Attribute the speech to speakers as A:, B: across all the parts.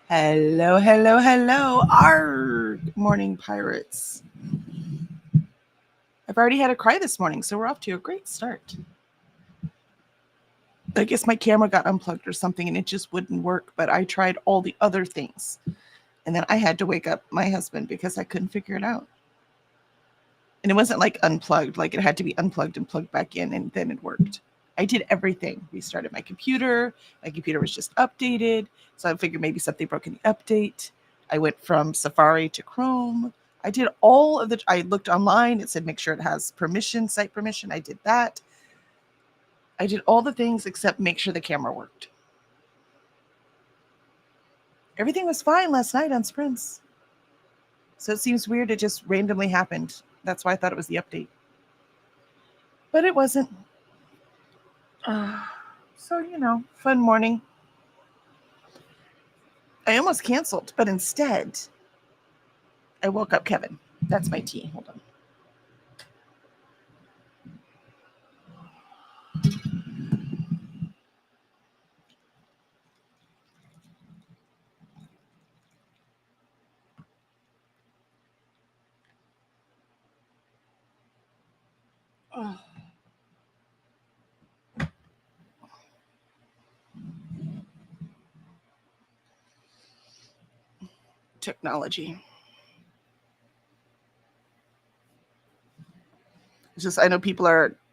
A: Hello, hello, hello. Good morning, pirates. I've already had a cry this morning, so we're off to a great start. I guess my camera got unplugged or something and it just wouldn't work, but I tried all the other things. And then I had to wake up my husband because I couldn't figure it out. And it wasn't like unplugged, like it had to be unplugged and plugged back in, and then it worked. I did everything. Restarted my computer. My computer was just updated. So I figured maybe something broke in the update. I went from Safari to Chrome. I did all of I looked online. It said make sure it has permission, site permission. I did that. I did all the things except make sure the camera worked. Everything was fine last night on Sprints. So it seems weird it just randomly happened. That's why I thought it was the update. But it wasn't. So, fun morning. I almost canceled, but instead, I woke up Kevin. That's my tea. Hold on. Oh. Technology. It's just, I know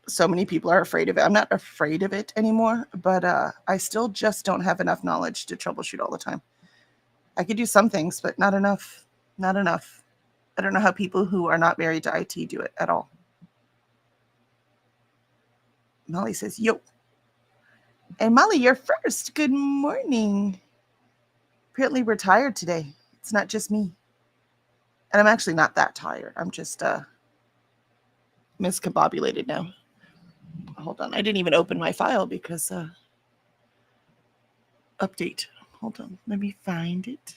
A: so many people are afraid of it. I'm not afraid of it anymore, but I still just don't have enough knowledge to troubleshoot all the time. I could do some things, but not enough. Not enough. I don't know how people who are not married to IT do it at all. Molly says, yo. And Molly, you're first. Good morning. Apparently we're tired today. It's not just me. And I'm actually not that tired. I'm just miscombobulated now. Hold on. I didn't even open my file because update. Hold on. Let me find it.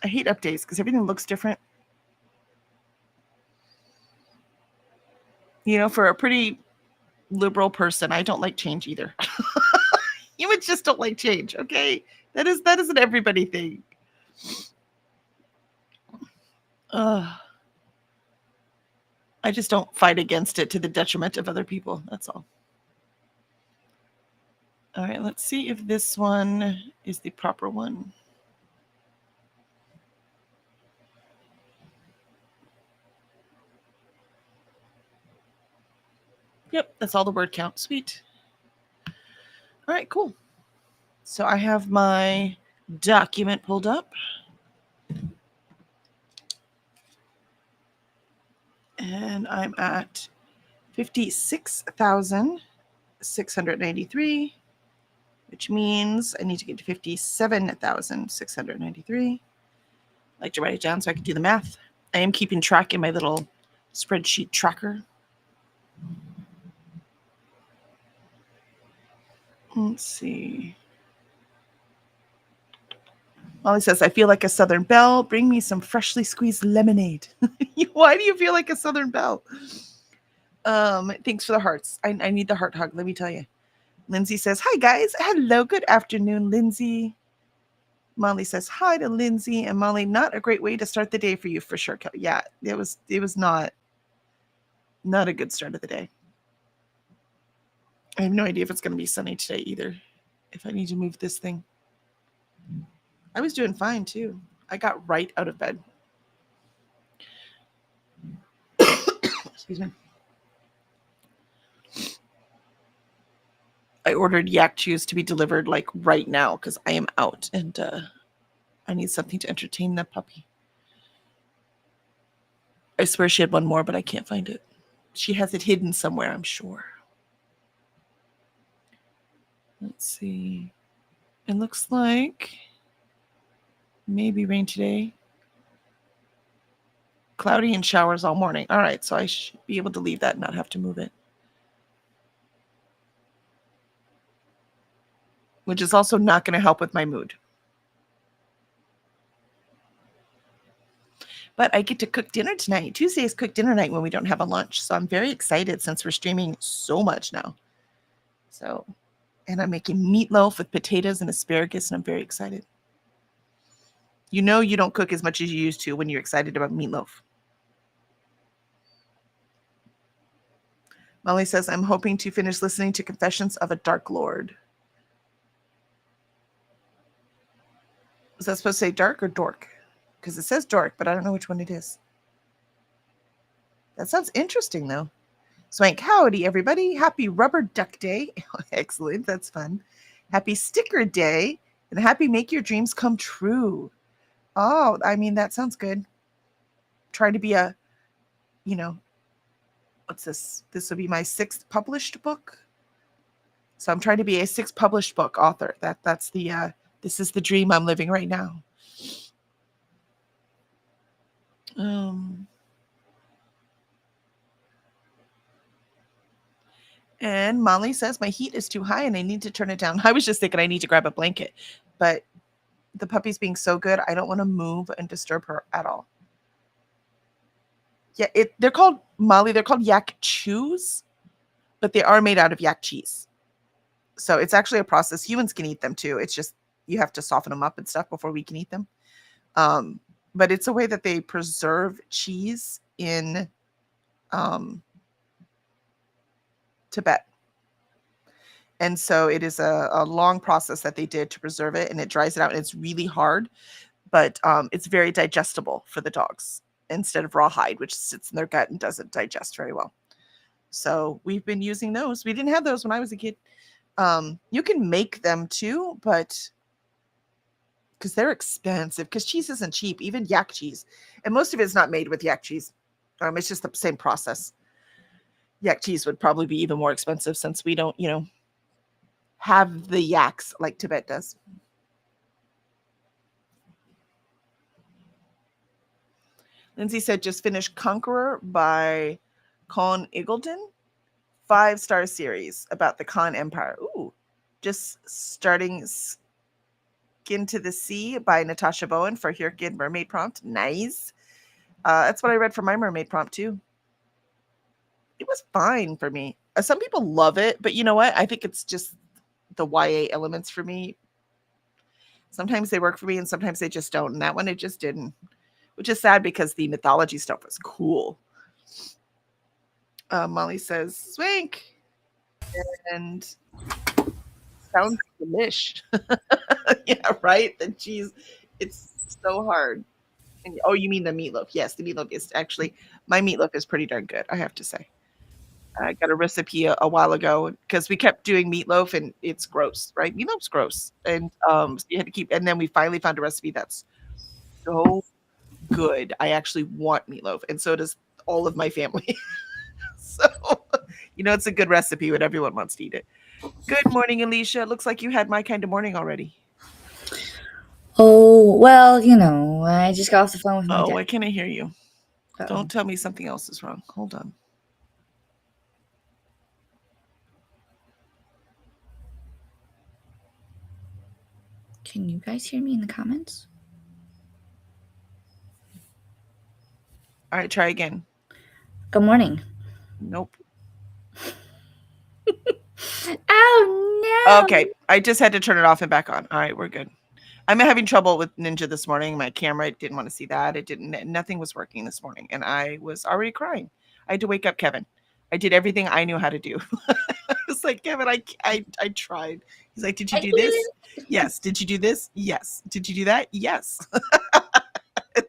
A: I hate updates because everything looks different. For a pretty liberal person, I don't like change either. Humans just don't like change, okay? That is an everybody thing. I just don't fight against it to the detriment of other people. That's all. All right, let's see if this one is the proper one. Yep, that's all the word count. Sweet. All right, cool. So I have my document pulled up. And I'm at 56,693, which means I need to get to 57,693. I like to write it down so I can do the math. I am keeping track in my little spreadsheet tracker. Let's see. Molly says, I feel like a Southern belle. Bring me some freshly squeezed lemonade. Why do you feel like a Southern belle? Thanks for the hearts. I need the heart hug, let me tell you. Lindsay says, hi, guys. Hello, good afternoon, Lindsay. Molly says, hi to Lindsay. And Molly, not a great way to start the day for you, for sure. Yeah, it was not a good start of the day. I have no idea if it's going to be sunny today either, if I need to move this thing. I was doing fine, too. I got right out of bed. Excuse me. I ordered yak chews to be delivered like right now because I am out and I need something to entertain the puppy. I swear she had one more, but I can't find it. She has it hidden somewhere, I'm sure. Let's see. It looks like maybe rain today. Cloudy and showers all morning. All right, so I should be able to leave that and not have to move it. Which is also not going to help with my mood. But I get to cook dinner tonight. Tuesday is cook dinner night when we don't have a lunch. So I'm very excited since we're streaming so much now. So And I'm making meatloaf with potatoes and asparagus, and I'm very excited. You know you don't cook as much as you used to when you're excited about meatloaf. Molly says, I'm hoping to finish listening to Confessions of a Dark Lord. Was that supposed to say dark or dork? Because it says dork, but I don't know which one it is. That sounds interesting, though. Swank, howdy, everybody. Happy Rubber Duck Day. Excellent. That's fun. Happy Sticker Day. And happy Make Your Dreams Come True. Oh, I mean, that sounds good. Trying to be a, what's this? This will be my 6th published book. So I'm trying to be a 6th published book author. That's the, this is the dream I'm living right now. And Molly says, my heat is too high and I need to turn it down. I was just thinking I need to grab a blanket, but the puppy's being so good, I don't want to move and disturb her at all. Yeah, they're called, Molly, they're called yak chews, but they are made out of yak cheese. So it's actually a process. Humans can eat them too. It's just you have to soften them up and stuff before we can eat them. But it's a way that they preserve cheese in Tibet. And so it is a long process that they did to preserve it, and it dries it out, and it's really hard, but it's very digestible for the dogs instead of rawhide, which sits in their gut and doesn't digest very well. So we've been using those. We didn't have those when I was a kid. You can make them too, but because they're expensive, because cheese isn't cheap, even yak cheese. And most of it's not made with yak cheese. It's just the same process. Yak cheese would probably be even more expensive since we don't, have the yaks like Tibet does. Lindsay said, just finished Conqueror by Colin Eagleton. 5-star series about the Khan Empire. Ooh, just starting Skin to the Sea by Natasha Bowen for Here Kid Mermaid Prompt. Nice. That's what I read for my mermaid prompt too. It was fine for me. Some people love it, but you know what? I think it's just the YA elements for me. Sometimes they work for me and sometimes they just don't. And that one, it just didn't, which is sad because the mythology stuff was cool. Molly says, Swank. And sounds delish. Yeah, right? The cheese, it's so hard. And, oh, you mean the meatloaf? Yes, the meatloaf is actually, my meatloaf is pretty darn good, I have to say. I got a recipe a while ago because we kept doing meatloaf and it's gross, right? Meatloaf's gross. And so you had to keep, and then we finally found a recipe that's so good. I actually want meatloaf, and so does all of my family. So, it's a good recipe when everyone wants to eat it. Good morning, Alicia. Looks like you had my kind of morning already.
B: Oh, well, I just got off the phone with my dad.
A: Oh, why can't I hear you? Don't tell me something else is wrong. Hold on.
B: Can you guys hear me in the comments?
A: All right, try again.
B: Good morning.
A: Nope.
B: Oh, no.
A: Okay, I just had to turn it off and back on. All right, we're good. I'm having trouble with Ninja this morning. My camera didn't want to see that. Nothing was working this morning, and I was already crying. I had to wake up Kevin. I did everything I knew how to do. I was like, Kevin, I tried. He's like, did you do this? Yes. Did you do this? Yes. Did you do that? Yes.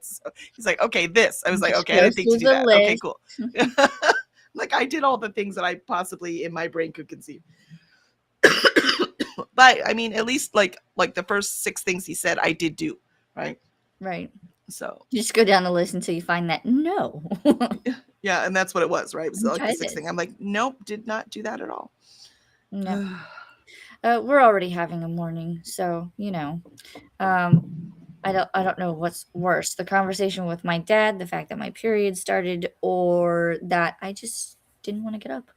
A: So he's like, okay, this. I was like, okay, I didn't think to do that.
B: list.
A: Okay, cool. Like I did all the things that I possibly in my brain could conceive. But I mean, at least like the first 6 things he said, I did do, right?
B: Right.
A: So
B: you just go down the list until you find that no.
A: Yeah, and that's what it was, right? It was like the 6th thing. I'm like, nope, did not do that at all.
B: No. We're already having a morning, so I don't know what's worse, the conversation with my dad, the fact that my period started, or that I just didn't want to get up.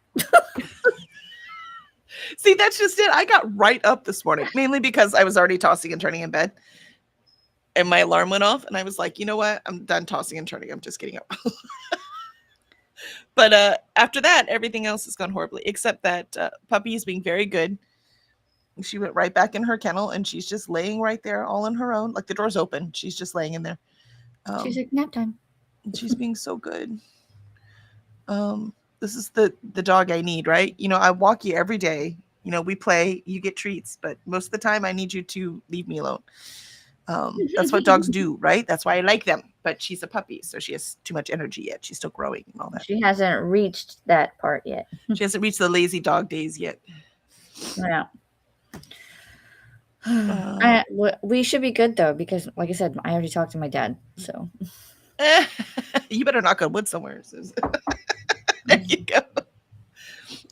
A: See, that's just it. I got right up this morning, mainly because I was already tossing and turning in bed. And my alarm went off, and I was like, you know what? I'm done tossing and turning. I'm just getting up. But after that, everything else has gone horribly, except that puppy is being very good. She went right back in her kennel, and she's just laying right there all on her own. Like the door's open. She's just laying in there.
B: She's like, nap time.
A: She's being so good. This is the dog I need, right? You know, I walk you every day. You know, we play, you get treats, but most of the time I need you to leave me alone. That's what dogs do, right? That's why I like them. But she's a puppy, so she has too much energy yet. She's still growing and all that.
B: She hasn't reached that part yet.
A: She hasn't reached the lazy dog days yet.
B: Yeah. We should be good though, because like I said, I already talked to my dad. So
A: you better knock on wood somewhere. There you go.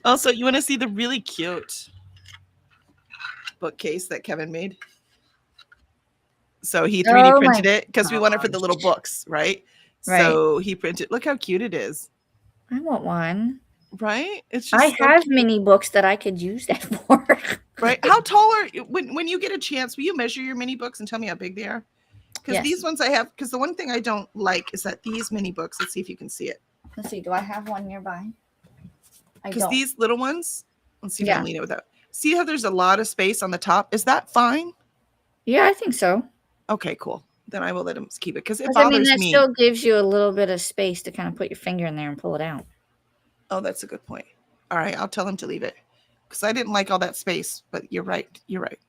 A: Also, you want to see the really cute bookcase that Kevin made? So he 3D printed it because we want it for the little books, right? So he printed. Look how cute it is.
B: I want one.
A: Right? It's just
B: I have mini books that I could use that for.
A: Right? How tall are you? When you get a chance, will you measure your mini books and tell me how big they are? Because these ones I have, because the one thing I don't like is that these mini books, let's see if you can see it.
B: Let's see, do I have one nearby?
A: Because these little ones, let's see if I can lean it without. See how there's a lot of space on the top? Is that fine?
B: Yeah, I think so.
A: Okay, cool. Then I will let him keep it because it bothers
B: that
A: me.
B: Still gives you a little bit of space to kind of put your finger in there and pull it out.
A: Oh, that's a good point. All right, I'll tell him to leave it because I didn't like all that space. But you're right. You're right.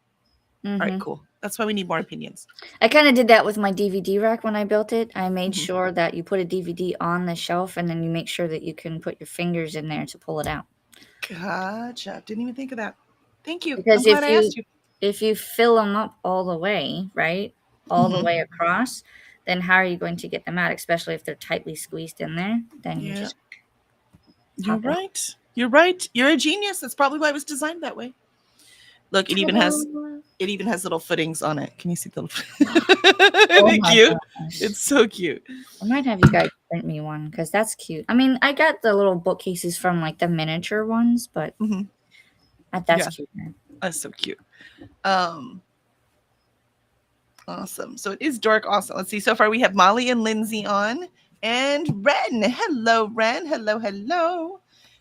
A: All right, cool. That's why we need more opinions.
B: I kind of did that with my DVD rack when I built it. I made sure that you put a DVD on the shelf and then you make sure that you can put your fingers in there to pull it out.
A: Gotcha. Didn't even think of that. Thank you.
B: Because if you fill them up all the way, right, all the way across, then how are you going to get them out? Especially if they're tightly squeezed in there. Then you just.
A: You're right. You're right. You're a genius. That's probably why it was designed that way. Look, it even has little footings on it. Can you see the little cute? Gosh. It's so cute.
B: I might have you guys print me one because that's cute. I mean, I got the little bookcases from like the miniature ones, but that's cute. Man.
A: That's so cute. Awesome. So it is Dork Awesome. Let's see. So far we have Molly and Lindsay on and Ren. Hello, Ren. Hello, hello.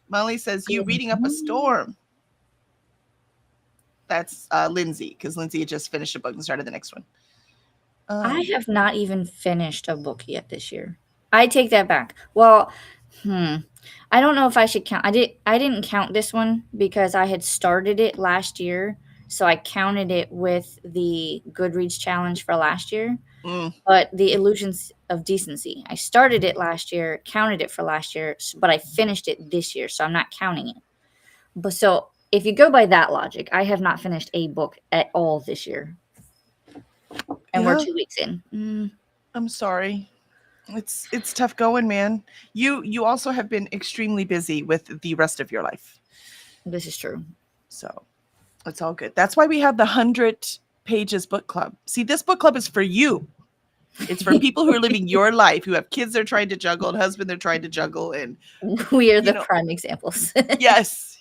A: Molly says, you reading up a storm. That's Lindsay, because Lindsay had just finished a book and started the next one.
B: I have not even finished a book yet this year. I take that back. Well, I don't know if I should count. I didn't count this one because I had started it last year. So I counted it with the Goodreads challenge for last year. But the Illusions of Decency, I started it last year, counted it for last year, but I finished it this year. So I'm not counting it. But so if you go by that logic, I have not finished a book at all this year. And we're 2 weeks in.
A: I'm sorry. It's tough going, man. You also have been extremely busy with the rest of your life.
B: This is true.
A: So it's all good. That's why we have the 100 Pages book club. See, this book club is for you. It's for people who are living your life, who have kids they're trying to juggle, and husband they're trying to juggle. And
B: we are the prime examples.
A: Yes.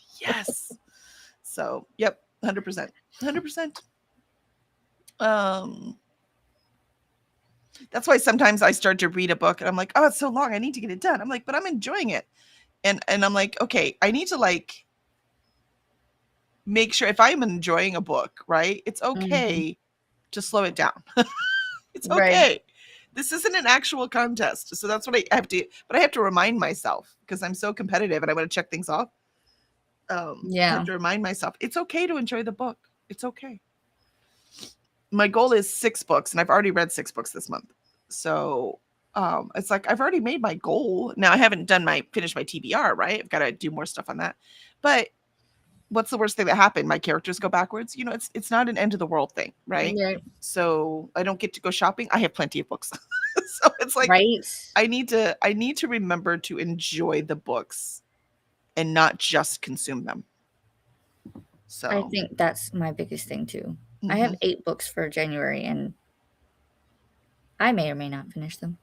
A: So, yep, 100%. 100%. That's why sometimes I start to read a book and I'm like, oh, it's so long. I need to get it done. I'm like, but I'm enjoying it. And I'm like, okay, I need to like make sure if I'm enjoying a book, right, it's okay to slow it down. It's okay. Right. This isn't an actual contest. So that's what I have to, but I have to remind myself because I'm so competitive and I want to check things off. I have to remind myself it's okay to enjoy the book. It's okay. My goal is 6 books and I've already read 6 books this month. So it's like, I've already made my goal. Now I haven't finished my TBR, right? I've got to do more stuff on that. But what's the worst thing that happened? My characters go backwards. You know, it's not an end of the world thing, right? So I don't get to go shopping. I have plenty of books. So it's like, I need to remember to enjoy the books and not just consume them. So
B: I think that's my biggest thing too. I have 8 books for January and I may or may not finish them.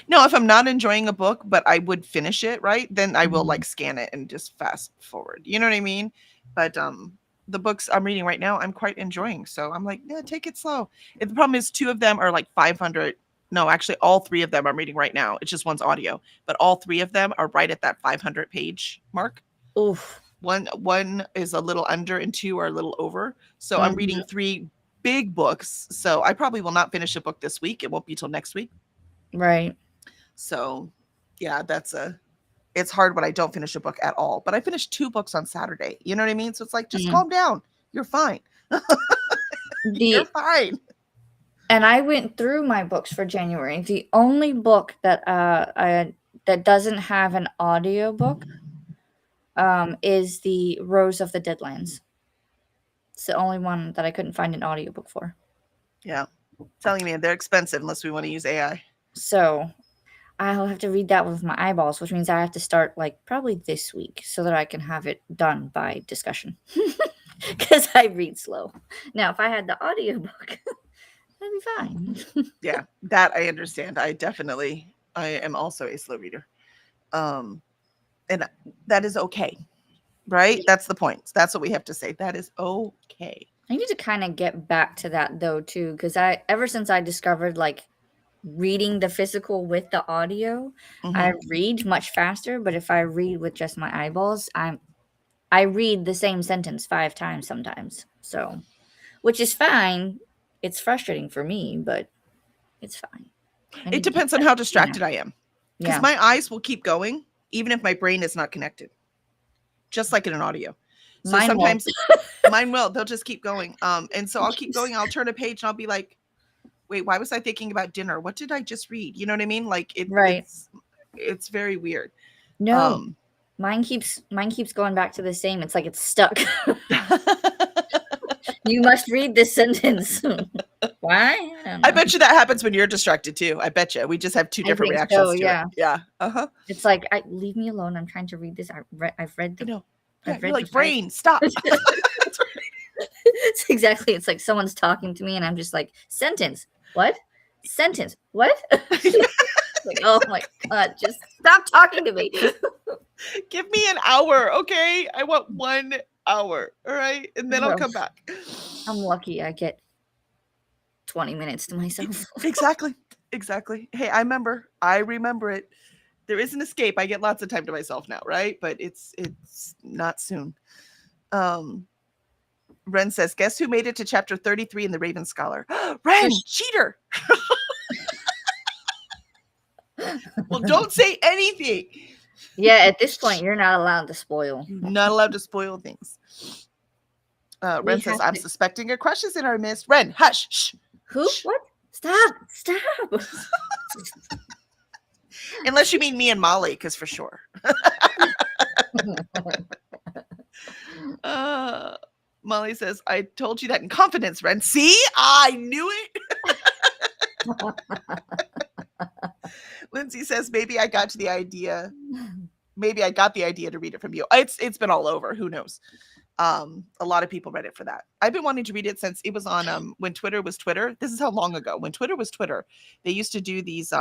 A: No, if I'm not enjoying a book, but I would finish it, right? Then I will like scan it and just fast forward. You know what I mean? But the books I'm reading right now, I'm quite enjoying. So I'm like, yeah, take it slow. The problem is 2 of them are like 500. No, actually, all 3 of them I'm reading right now. It's just one's audio, but all 3 of them are right at that 500 page mark.
B: Oof.
A: One is a little under and 2 are a little over. So I'm reading 3 big books. So I probably will not finish a book this week. It won't be till next week.
B: Right.
A: So yeah, it's hard when I don't finish a book at all. But I finished 2 books on Saturday. You know what I mean? So it's like, just calm down. You're fine. You're fine.
B: And I went through my books for January. The only book that that doesn't have an audiobook is the Rose of the Deadlands. It's the only one that I couldn't find an audiobook for.
A: Yeah. I'm telling you, they're expensive unless we want to use AI.
B: So I'll have to read that with my eyeballs, which means I have to start like probably this week so that I can have it done by discussion. Because I read slow. Now, if I had the audiobook, that'd be fine.
A: Yeah, that I understand. I am also a slow reader. And that is okay. Right? Yeah. That's the point. That's what we have to say. That is okay.
B: I need to kind of get back to that though too, because ever since I discovered like reading the physical with the audio, I read much faster. But if I read with just my eyeballs, I read the same sentence 5 times sometimes. So, which is fine. It's frustrating for me, but it's fine.
A: It depends on how distracted I am. Because my eyes will keep going even if my brain is not connected. Just like in an audio. So sometimes mine will. They'll just keep going. And so I'll keep going. I'll turn a page and I'll be like, wait, why was I thinking about dinner? What did I just read? You know what I mean? Like it's very weird.
B: No, mine keeps going back to the same. It's like it's stuck. You must read this sentence. Why?
A: I bet you that happens when you're distracted too. I bet you. We just have 2 different reactions to it. Yeah.
B: It's like, leave me alone. I'm trying to read this. I've read the.
A: No. I've read like brain. Stop.
B: It's exactly. It's like someone's talking to me, and I'm just like, sentence. What? Sentence. What? Like, oh my God, just stop talking to me.
A: Give me an hour, okay? I want 1 hour, all right? And then I'll come back.
B: I'm lucky I get 20 minutes to myself.
A: Exactly. Hey, I remember it. There is an escape. I get lots of time to myself now, right? But it's not soon. Ren says, guess who made it to chapter 33 in the Raven Scholar? Ren, cheater. Well, don't say anything.
B: Yeah, at this point, you're not allowed to spoil.
A: Not allowed to spoil things. Ren says, I'm suspecting a crush is in our midst. Ren, hush. Shh.
B: Who? Shh. What? Stop.
A: Unless you mean me and Molly, because for sure. Molly says, I told you that in confidence, Ren. See? I knew it. Lindsay says, maybe I got the idea to read it from you. It's been all over. Who knows? A lot of people read it for that. I've been wanting to read it since it was on when Twitter was Twitter. This is how long ago. When Twitter was Twitter, they used to do these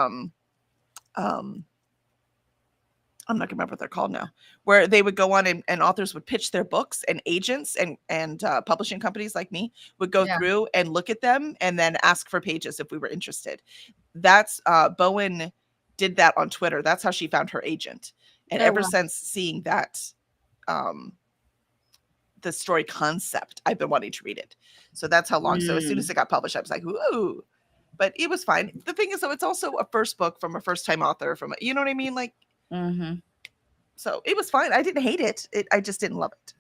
A: I'm not gonna remember what they're called now, where they would go on and authors would pitch their books, and agents and publishing companies like me would go through and look at them and then ask for pages if we were interested. That's Bowen did that on Twitter. That's how she found her agent. And ever since seeing that, the story concept, I've been wanting to read it. So that's how long. So as soon as it got published, I was like, ooh. But it was fine. The thing is, though, it's also a first book from a first-time author. You know what I mean? Like, so it was fine. I didn't hate it. I just didn't love it.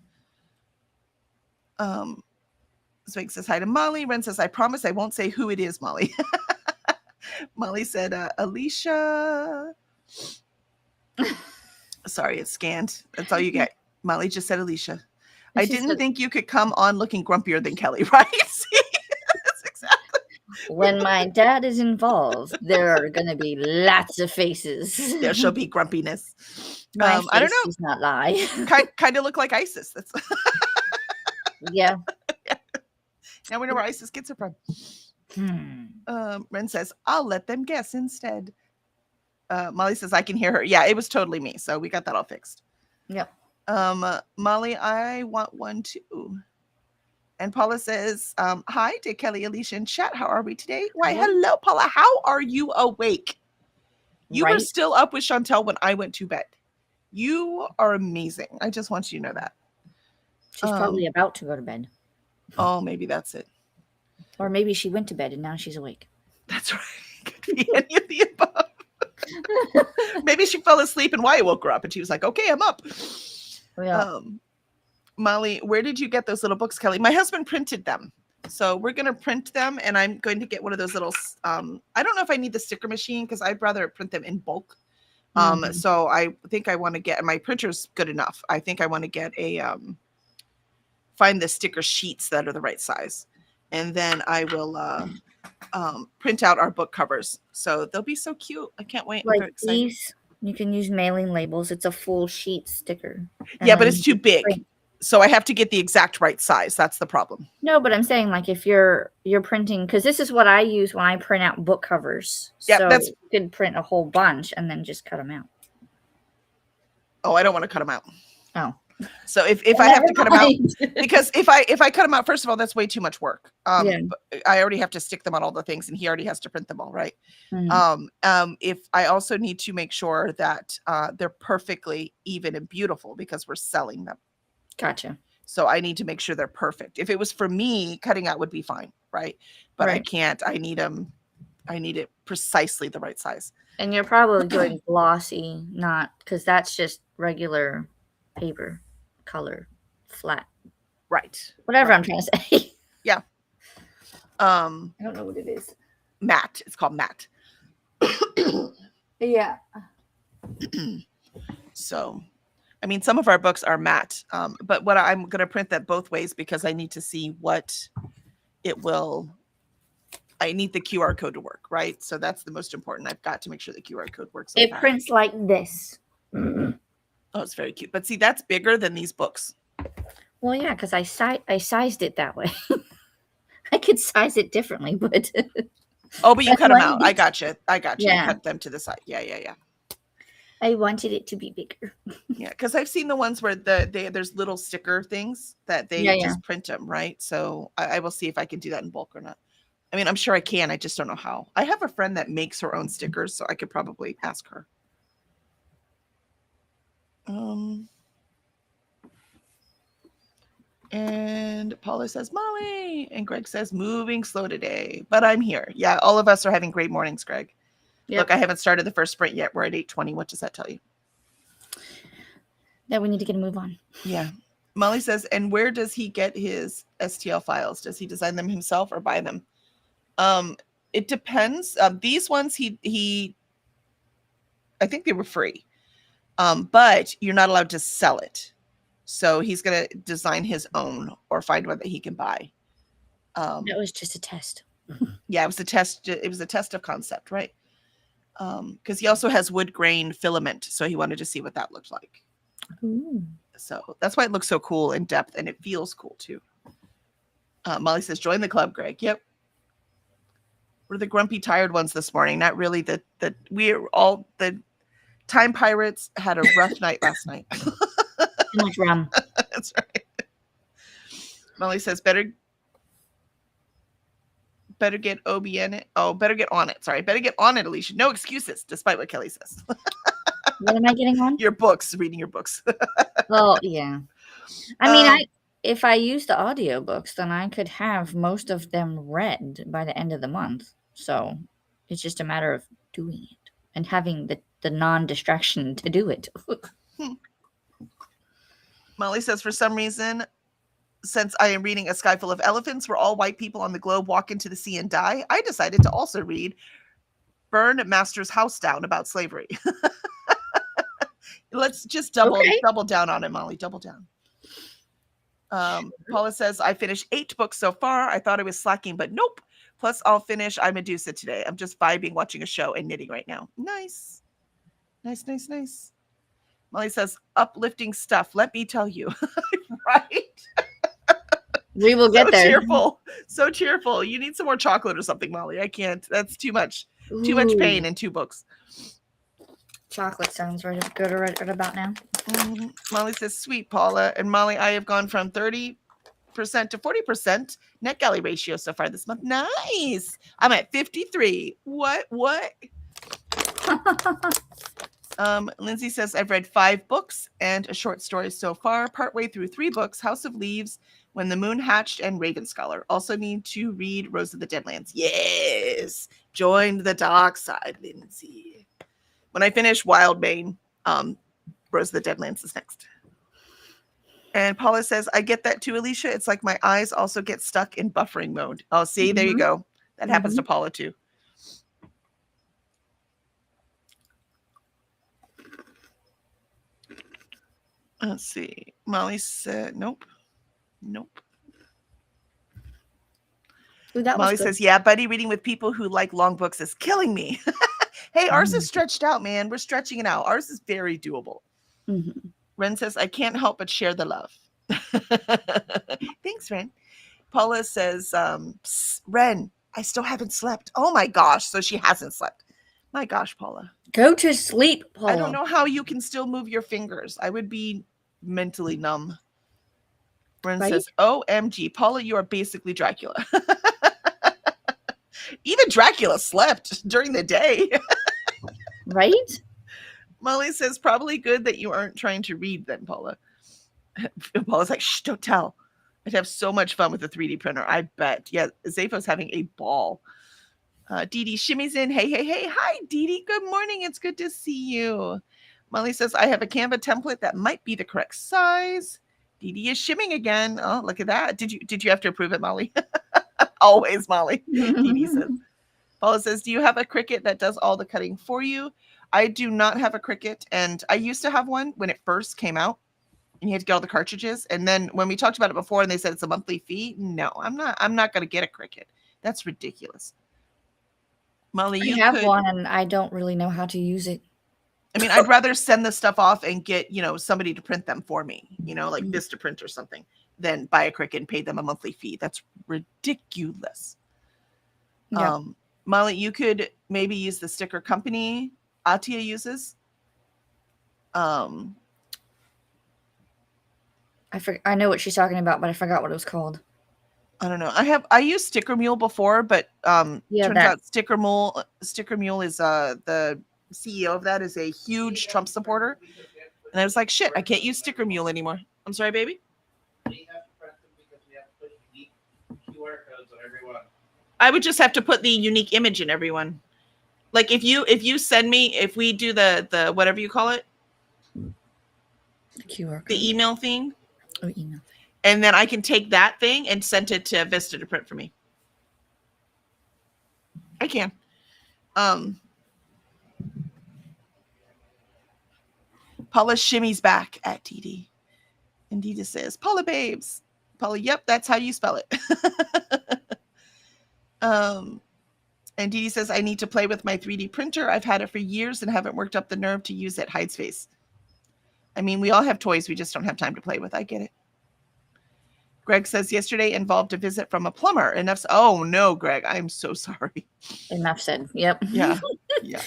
A: Swig says hi to Molly. Ren says, I promise I won't say who it is, Molly. Molly said, Alicia. Sorry, it's scanned. That's all you get. Molly just said Alicia. I didn't think you could come on looking grumpier than Kelly, right? See? That's exactly.
B: When my dad is involved, there are going to be lots of faces.
A: There shall be grumpiness.
B: My face
A: I don't know.
B: does not lie.
A: Kind of look like ISIS. That's
B: yeah.
A: Now we know where ISIS gets it from. Ren says, I'll let them guess instead. Molly says, I can hear her. Yeah, it was totally me. So we got that all fixed.
B: Yep.
A: Molly, I want one too. And Paula says, hi to Kelly, Alicia, and chat. How are we today? Why, hello, Paula. How are you awake? You were still up with Chantel when I went to bed. You are amazing. I just want you to know that.
B: She's probably about to go to bed.
A: Oh, maybe that's it.
B: Or maybe she went to bed and now she's awake.
A: That's right. Could be any of the above. Maybe she fell asleep and Wyatt woke her up and she was like, okay, I'm up.
B: Yeah.
A: Molly, where did you get those little books, Kelly? My husband printed them. So we're going to print them and I'm going to get one of those little, I don't know if I need the sticker machine because I'd rather print them in bulk. So I think I want to get, my printer's good enough. I think I want to get find the sticker sheets that are the right size. And then I will print out our book covers. So they'll be so cute. I can't wait. I'm very excited.
B: These, you can use mailing labels. It's a full sheet sticker.
A: Yeah, but it's too big. So I have to get the exact right size. That's the problem.
B: No, but I'm saying like if you're printing, because this is what I use when I print out book covers.
A: Yeah,
B: so you could print a whole bunch and then just cut them out.
A: Oh, I don't want to cut them out.
B: Oh.
A: So if I have to cut them out, because if I cut them out, first of all, that's way too much work. I already have to stick them on all the things and he already has to print them all, right? If I also need to make sure that they're perfectly even and beautiful because we're selling them.
B: Gotcha.
A: So I need to make sure they're perfect. If it was for me, cutting out would be fine, right? But I can't. I need it precisely the right size.
B: And you're probably doing glossy, not because that's just regular paper color, flat.
A: Right.
B: Whatever I'm trying to say.
A: Yeah.
B: I don't know what it is.
A: Matte. It's called matte.
B: Yeah.
A: So, I mean, some of our books are matte, but what I'm going to print that both ways because I need to see what it will. I need the QR code to work, right? So that's the most important. I've got to make sure the QR code works.
B: It prints like this.
A: Oh, it's very cute. But see, that's bigger than these books.
B: Well, yeah, because I sized it that way. I could size it differently, but.
A: Oh, but you cut them out. I got you.
B: Yeah.
A: You cut them to the side. Yeah.
B: I wanted it to be bigger.
A: Yeah, because I've seen the ones where there's little sticker things that they just print them, right? So I will see if I can do that in bulk or not. I mean, I'm sure I can. I just don't know how. I have a friend that makes her own stickers, so I could probably ask her. And Paula says, Molly. And Greg says, moving slow today, but I'm here. Yeah, all of us are having great mornings, Greg. Yep. Look, I haven't started the first sprint yet. We're at 8:20. What does that tell you?
B: That we need to get a move on.
A: Yeah. Molly says, and where does he get his STL files? Does he design them himself or buy them? It depends. These ones, I think they were free. But you're not allowed to sell it. So he's going to design his own or find one that he can buy.
B: That was just a test.
A: Yeah, it was a test. It was a test of concept, right? Because he also has wood grain filament. So he wanted to see what that looked like.
B: Ooh.
A: So that's why it looks so cool in depth and it feels cool too. Molly says, join the club, Greg. Yep. We're the grumpy, tired ones this morning. Not really the Time Pirates had a rough night last night.
B: Too much rum.
A: That's right. Molly says, better get OBN it. Oh, better get on it. Sorry. Better get on it, Alicia. No excuses, despite what Kelly says.
B: What am I getting on?
A: Your books, reading your books.
B: Well, yeah. I mean, if I use the audiobooks, then I could have most of them read by the end of the month. So it's just a matter of doing it and having the non-distraction to do it.
A: Molly says, for some reason, since I am reading A Sky Full of Elephants, where all white people on the globe walk into the sea and die, I decided to also read Burn Master's House Down about slavery. Let's just double down on it, Molly. Double down. Paula says, I finished 8 books so far. I thought I was slacking, but nope. Plus, I'll finish I Medusa today. I'm just vibing, watching a show and knitting right now. Nice. Nice. Molly says, uplifting stuff. Let me tell you. Right?
B: We will get there.
A: So cheerful. You need some more chocolate or something, Molly. I can't. That's too much. Ooh. Too much pain in 2 books.
B: Chocolate sounds right about now.
A: Mm-hmm. Molly says, sweet, Paula. And Molly, I have gone from 30% to 40% NetGalley ratio so far this month. Nice. I'm at 53. What? Lindsay says, I've read 5 books and a short story so far, partway through 3 books, House of Leaves, When the Moon Hatched, and Raven Scholar. Also need to read Rose of the Deadlands. Yes! Joined the dark side, Lindsay. When I finish Wildbane, Rose of the Deadlands is next. And Paula says, I get that too, Alicia. It's like my eyes also get stuck in buffering mode. Oh, see, there you go. That happens to Paula too. Let's see. Molly said, nope. Ooh, Molly says, yeah, buddy, reading with people who like long books is killing me. Hey, ours is stretched out, man. We're stretching it out. Ours is very doable. Ren says, I can't help but share the love. Thanks, Ren. Paula says, Ren, I still haven't slept. Oh my gosh. So she hasn't slept. My gosh, Paula.
B: Go to sleep, Paula.
A: I don't know how you can still move your fingers. I would be mentally numb. Ren says, OMG, Paula, you are basically Dracula. Even Dracula slept during the day.
B: Right?
A: Molly says, probably good that you aren't trying to read then, Paula. Paula's like, shh, don't tell. I'd have so much fun with a 3D printer. I bet. Yeah, Zapho's having a ball. Dee Dee shimmies in. Hey, hey, hey. Hi, Dee Dee. Good morning. It's good to see you. Molly says, I have a Canva template that might be the correct size. Dee Dee is shimming again. Oh, look at that. Did you have to approve it, Molly? Always, Molly. Dee Dee says. Paula says, do you have a Cricut that does all the cutting for you? I do not have a Cricut, and I used to have one when it first came out, and you had to get all the cartridges. And then when we talked about it before, and they said it's a monthly fee, no, I'm not going to get a Cricut. That's ridiculous. Molly, you
B: have one, and I don't really know how to use it.
A: I mean, I'd rather send the stuff off and get, somebody to print them for me, like Vistaprint or something, than buy a Cricut and pay them a monthly fee. That's ridiculous. Yeah. Molly, you could maybe use the sticker company Atia uses.
B: I know what she's talking about, but I forgot what it was called.
A: I don't know. I used Sticker Mule before, but turns out Sticker Mule is the CEO of that is a huge Trump supporter. And I was like, shit, I can't use Sticker Mule anymore. I'm sorry, baby. We have to press them because we have to put unique QR codes on everyone. I would just have to put the unique image in everyone. Like if you send me, if we do the whatever you call it,
B: the QR code,
A: the email thing.
B: Oh, email.
A: And then I can take that thing and send it to Vista to print for me. I can. Paula shimmies back at Dee Dee. And Dee Dee says, Paula babes. Paula, yep, that's how you spell it. And Dee Dee says, I need to play with my 3D printer. I've had it for years and haven't worked up the nerve to use it. Hides face. I mean, we all have toys. We just don't have time to play with. I get it. Greg says, yesterday involved a visit from a plumber. Enough. Oh, no, Greg. I'm so sorry.
B: Enough said. Yep.
A: Yeah. Yeah.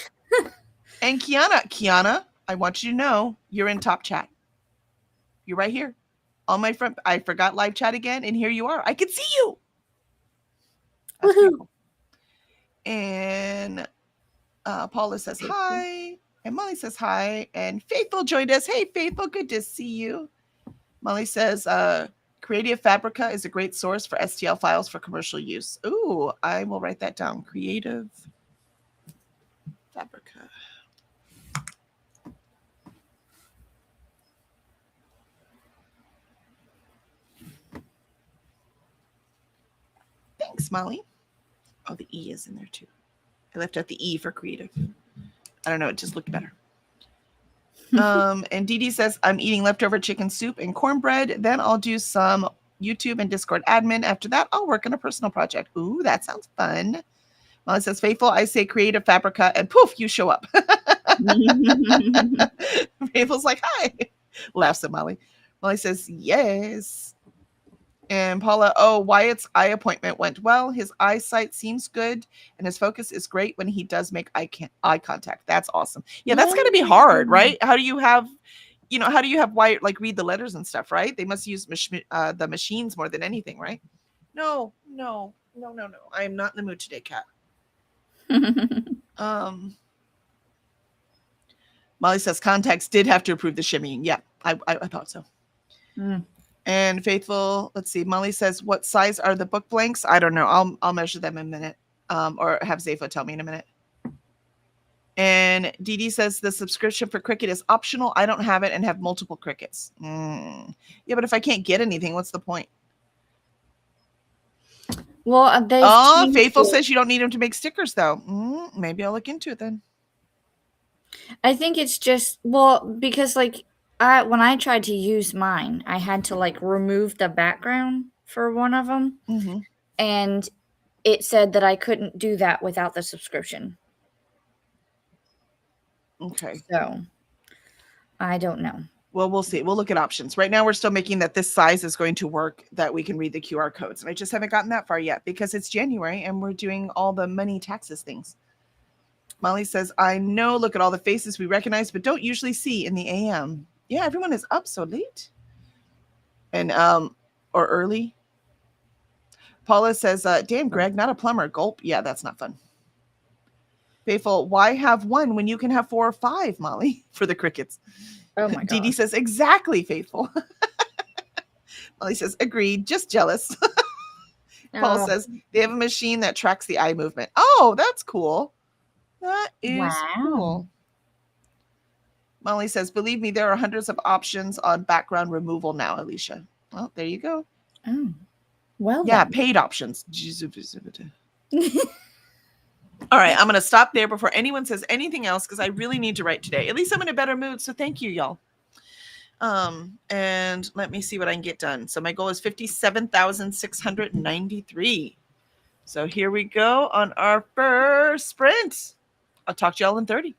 A: And Kiana, I want you to know you're in top chat. You're right here. On my front. I forgot live chat again. And here you are. I can see you. Woohoo. And Paula says hi. And Molly says hi. And Faithful joined us. Hey, Faithful. Good to see you. Molly says, Creative Fabrica is a great source for STL files for commercial use. Ooh, I will write that down. Creative Fabrica. Thanks, Molly. Oh, the E is in there too. I left out the E for creative. I don't know. It just looked better. And Dee Dee says, I'm eating leftover chicken soup and cornbread. Then I'll do some YouTube and Discord admin. After that, I'll work on a personal project. Ooh, that sounds fun. Molly says, Faithful, I say Creative Fabrica, and poof, you show up. Faithful's like, hi. Laughs at Molly. Molly says, yes. And Paula, Wyatt's eye appointment went well. His eyesight seems good, and his focus is great when he does make eye contact. That's awesome. Yeah, that's got to be hard, right? How do you have Wyatt like read the letters and stuff, right? They must use the machines more than anything, right? No. I am not in the mood today, Kat. Molly says Context did have to approve the shimmying. Yeah, I thought so.
B: Mm.
A: And Faithful, let's see. Molly says, what size are the book blanks? I don't know. I'll measure them in a minute, or have Zafo tell me in a minute. And Dee Dee says the subscription for Cricut is optional. I don't have it and have multiple Cricuts. Yeah, but if I can't get anything, what's the point?
B: Well,
A: Faithful says you don't need them to make stickers, though. Maybe I'll look into it then.
B: I think it's just because like when I tried to use mine, I had to like remove the background for one of them, and it said that I couldn't do that without the subscription.
A: Okay.
B: So I don't know.
A: Well, we'll see. We'll look at options. Right now, we're still making that this size is going to work, that we can read the QR codes. And I just haven't gotten that far yet because it's January and we're doing all the money taxes things. Molly says, I know, look at all the faces we recognize, but don't usually see in the AM. Yeah, everyone is up so late. And, or early. Paula says, damn, Greg, not a plumber. Gulp. Yeah, that's not fun. Faithful, why have one when you can have 4 or 5, Molly, for the Cricuts?
B: Oh my god.
A: Dee Dee says, exactly, Faithful. Molly says, agreed, just jealous. Paul says, they have a machine that tracks the eye movement. Oh, that's cool. That is cool. Molly says, believe me, there are hundreds of options on background removal now, Alicia. Well, there you go.
B: Oh, well,
A: yeah,
B: then.
A: paid options. All right, I'm going to stop there before anyone says anything else because I really need to write today. At least I'm in a better mood, so thank you, y'all. And let me see what I can get done. So my goal is 57,693. So here we go on our first sprint. I'll talk to y'all in 30.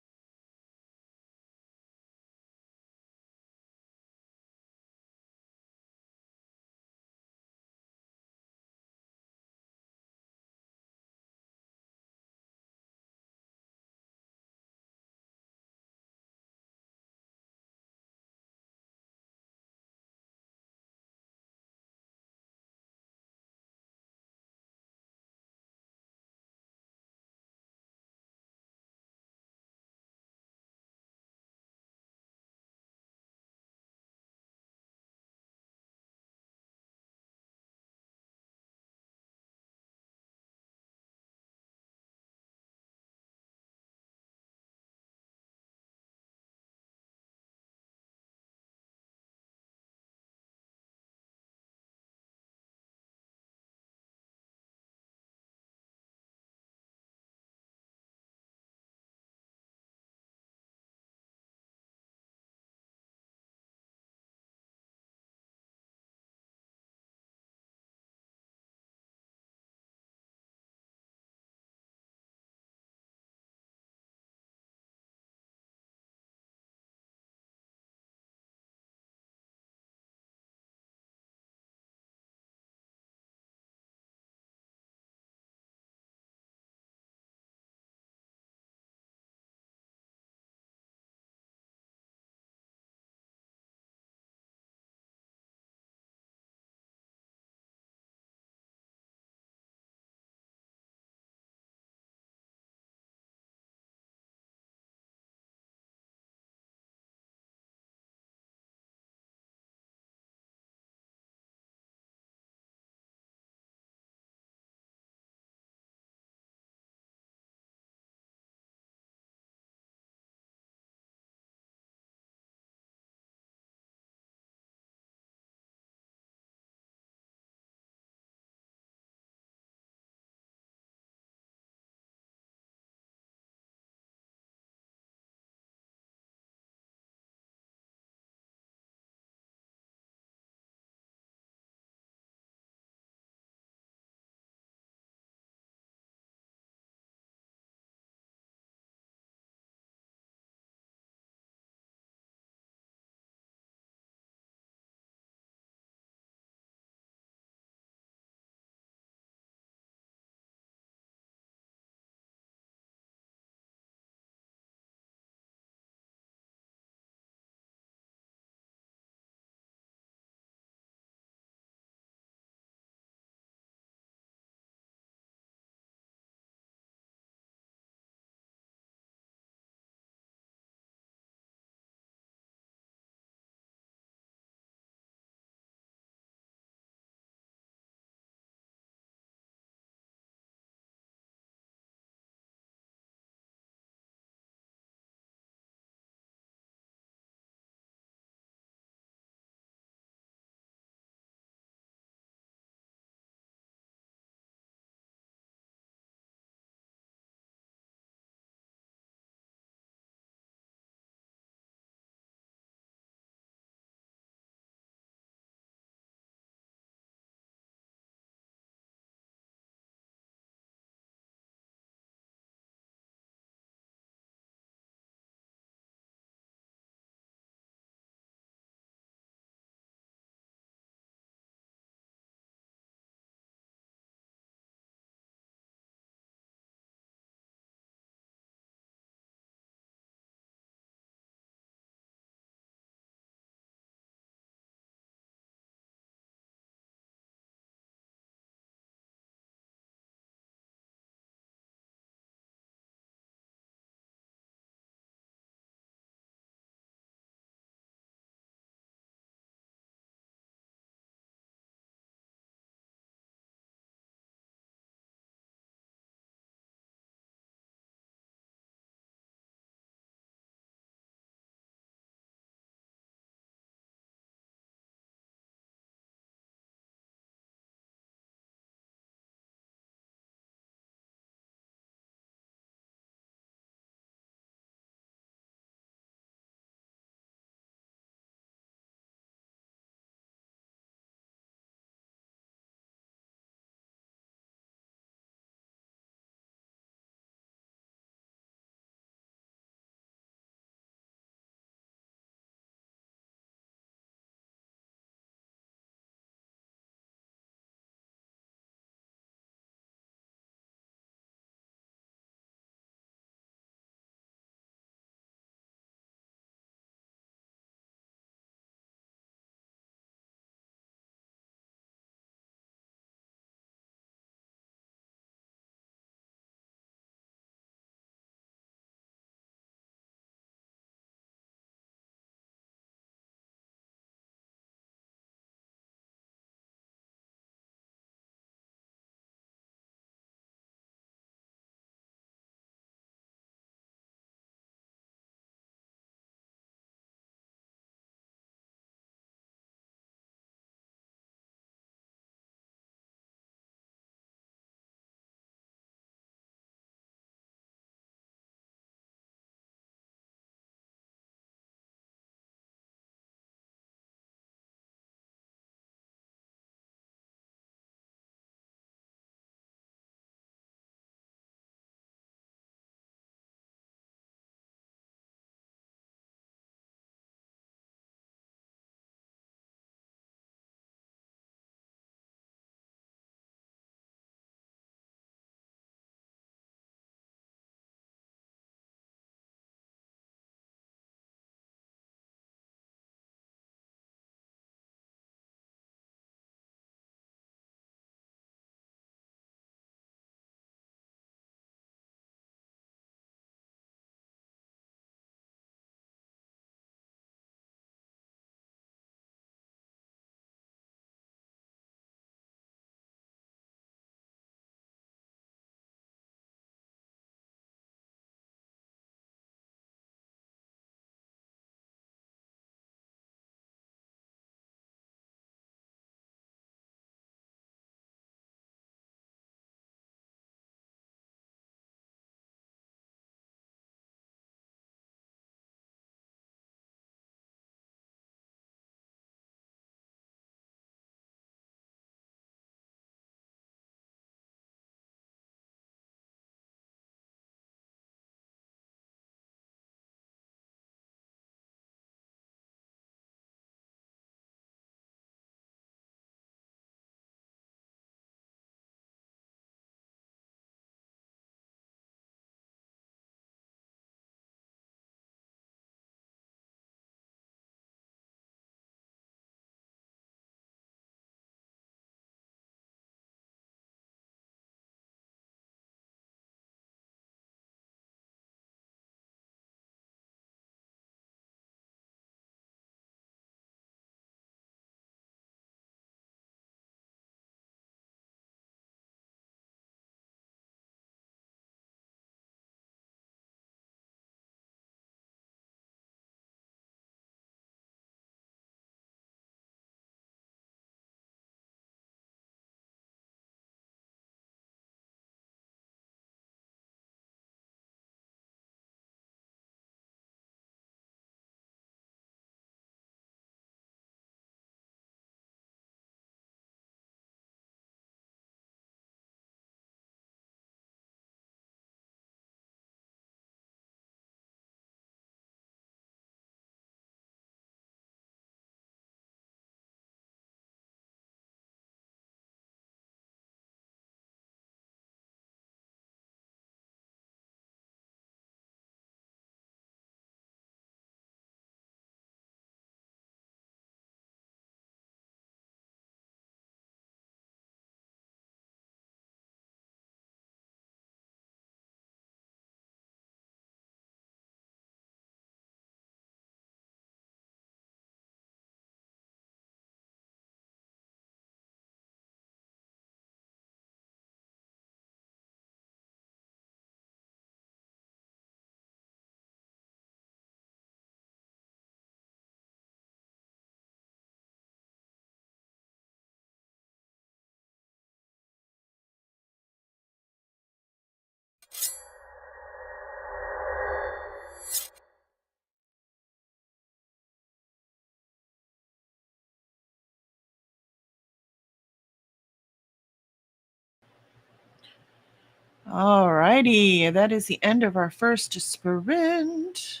A: All righty. That is the end of our first sprint.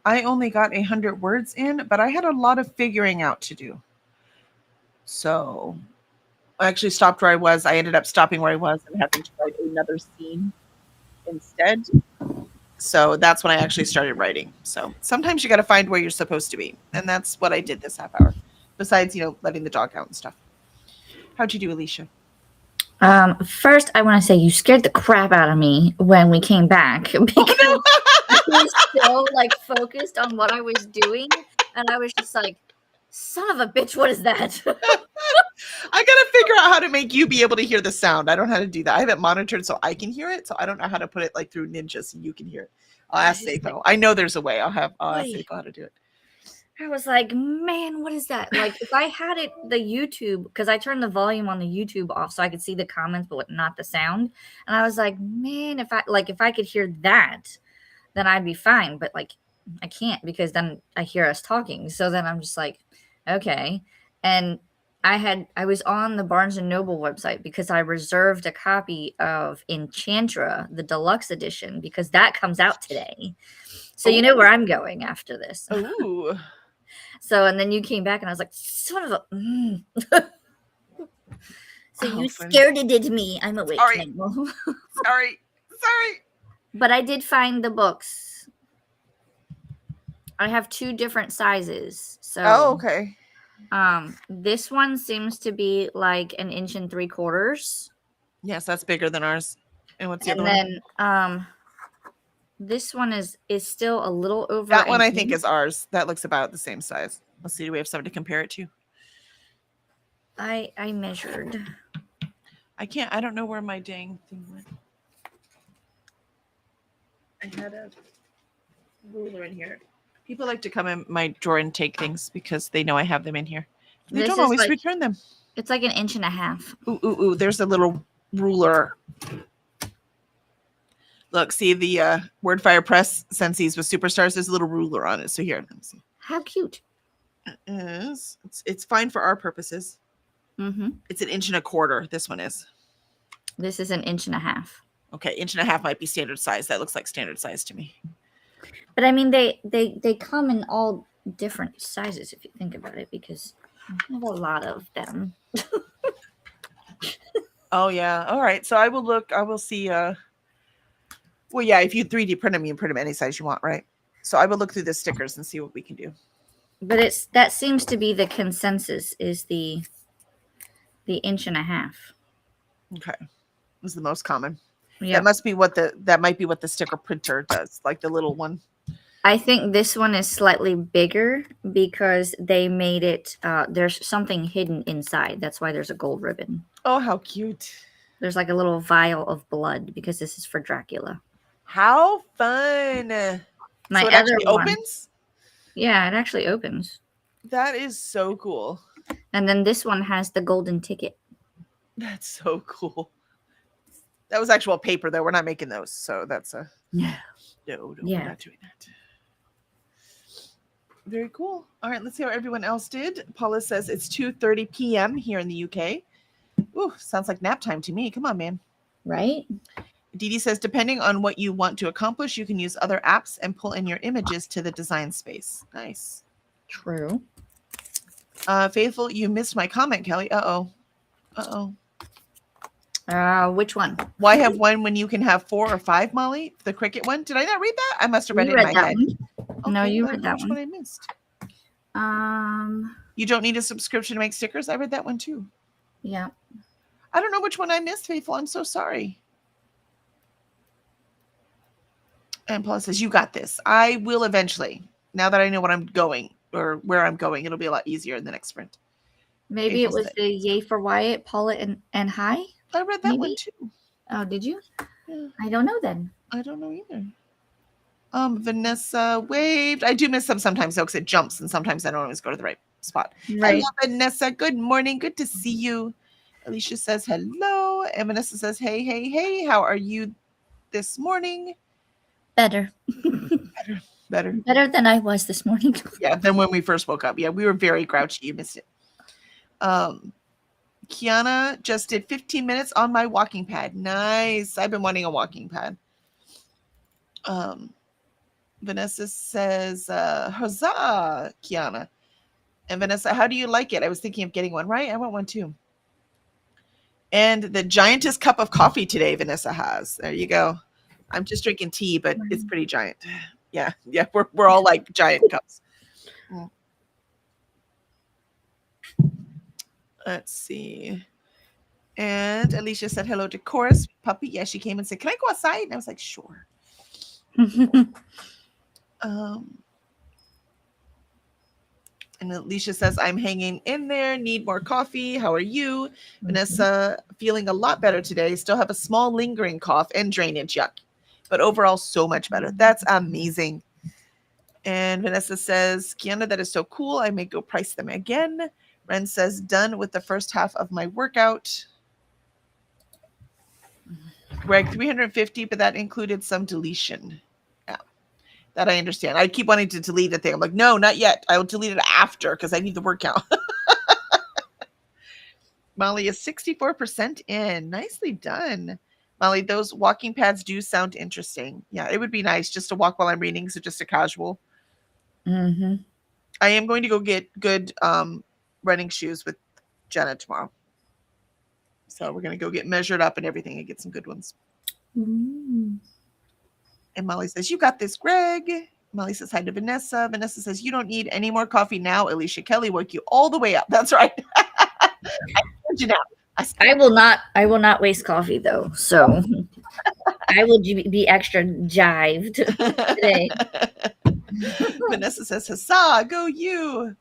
A: I only got 100 words in, but I had a lot of figuring out to do. So I actually stopped where I was. I ended up stopping where I was and having to write another scene instead. So that's when I actually started writing. So sometimes you got to find where you're supposed to be. And that's what I did this half hour, besides, letting the dog out and stuff. How'd you do, Alicia?
B: First, I want to say you scared the crap out of me when we came back because I was so like focused on what I was doing, and I was just like, "Son of a bitch, what is that?"
A: I gotta figure out how to make you be able to hear the sound. I don't know how to do that. I have it monitored so I can hear it, so I don't know how to put it like through Ninja so you can hear it. I'll ask Seiko. I know there's a way. I'll ask Seiko how to do it.
B: I was like, man, what is that? Like, if I had it, the YouTube, because I turned the volume on the YouTube off so I could see the comments, but not the sound. And I was like, man, if I could hear that, then I'd be fine. But like, I can't because then I hear us talking. So then I'm just like, okay. And I was on the Barnes and Noble website because I reserved a copy of Enchantra, the deluxe edition, because that comes out today. So you know where I'm going after this.
A: Ooh.
B: So, and then you came back and I was like, son of a. So you scared it me. I'm awake now.
A: Sorry.
B: But I did find the books. I have 2 different sizes. So.
A: Oh, okay.
B: This one seems to be like 1 3/4 inches.
A: Yes, that's bigger than ours. And what's the other one?
B: And then, this one is still a little over.
A: That one I think is ours. That looks about the same size. Let's see. Do we have something to compare it to?
B: I measured.
A: I don't know where my dang thing went. I had a ruler in here. People like to come in my drawer and take things because they know I have them in here. They don't always return them.
B: It's like 1.5 inches.
A: Ooh. There's a little ruler. Look, see the Wordfire Press Sensi's with Superstars. There's a little ruler on it. So here, let me see.
B: How cute.
A: It's fine for our purposes.
B: Mm-hmm.
A: It's 1.25 inches. This one is.
B: This is 1.5 inches.
A: Okay, 1.5 inches might be standard size. That looks like standard size to me.
B: But I mean, they come in all different sizes if you think about it, because I have a lot of them.
A: Oh yeah. All right. So I will look. I will see. Well, yeah. If you 3D print them, you can print them any size you want, right? So I will look through the stickers and see what we can do.
B: But that seems to be the consensus, is the 1.5 inches.
A: Okay, this is the most common.
B: Yeah,
A: that might be what the sticker printer does, like the little one.
B: I think this one is slightly bigger because they made it. There's something hidden inside. That's why there's a gold ribbon.
A: Oh, how cute!
B: There's like a little vial of blood because this is for Dracula.
A: How fun!
B: My
A: so it
B: other
A: actually
B: one,
A: opens.
B: Yeah, it actually opens.
A: That is so cool.
B: And then this one has the golden ticket.
A: That's so cool. That was actual paper, though. We're not making those, so that's a no. We're not doing that. Very cool. All right, let's see how everyone else did. Paula says it's 2:30 p.m. here in the UK. Ooh, sounds like nap time to me. Come on, man.
B: Right?
A: Dee Dee says, depending on what you want to accomplish, you can use other apps and pull in your images to the design space. Nice.
B: True.
A: Faithful, you missed my comment, Kelly. Uh-oh.
B: Which one?
A: Why have one when you can have 4 or 5, Molly? The cricket one? Did I not read that? I must have read it in my head.
B: Okay, no, you read that
A: which one I missed. You don't need a subscription to make stickers? I read that one too.
B: Yeah.
A: I don't know which one I missed, Faithful. I'm so sorry. And Paula says, you got this. I will eventually. Now that I know what I'm going or where I'm going, it'll be a lot easier in the next sprint.
B: Maybe Faithful it was the Yay for Wyatt, Paula, and Hi.
A: I read that one too.
B: Oh, did you?
A: Yeah.
B: I don't know then.
A: I don't know either. Vanessa waved. I do miss them sometimes though, because it jumps and sometimes I don't always go to the right spot.
B: Right.
A: Hello, Vanessa. Good morning. Good to see you. Alicia says hello. And Vanessa says, hey. How are you this morning?
B: Better. Better than I was this morning.
A: Yeah, than when we first woke up. Yeah, we were very grouchy. You missed it. Kiana just did 15 minutes on my walking pad. Nice. I've been wanting a walking pad. Vanessa says, huzzah, Kiana. And Vanessa, how do you like it? I was thinking of getting one, right? I want one too. And the giantest cup of coffee today, Vanessa has. There you go. I'm just drinking tea, but it's pretty giant. Yeah, we're all like giant cups. Let's see. And Alicia said hello to Chorus Puppy. Yeah, she came and said, "Can I go outside?" And I was like, "Sure." And Alicia says, "I'm hanging in there. Need more coffee. How are you?" Vanessa, feeling a lot better today. Still have a small lingering cough and drainage. Yuck. But overall, so much better. That's amazing. And Vanessa says, "Kiana, that is so cool. I may go price them again." Ren says, "Done with the first half of my workout." Greg, 350, but that included some deletion. Yeah, that I understand. I keep wanting to delete the thing. I'm like, no, not yet. I will delete it after because I need the workout. Molly is 64% in. Nicely done. Molly, those walking pads do sound interesting. Yeah, it would be nice just to walk while I'm reading, so just a casual.
B: Mm-hmm.
A: I am going to go get good running shoes with Jenna tomorrow. So we're going to go get measured up and everything and get some good ones.
B: Mm.
A: And Molly says, "You got this, Greg." Molly says hi to Vanessa. Vanessa says, "You don't need any more coffee now. Alicia Kelly woke you all the way up." That's right. I told you now.
B: I will not waste coffee though. So I will be extra jived today.
A: Vanessa says, "Huzzah, go you."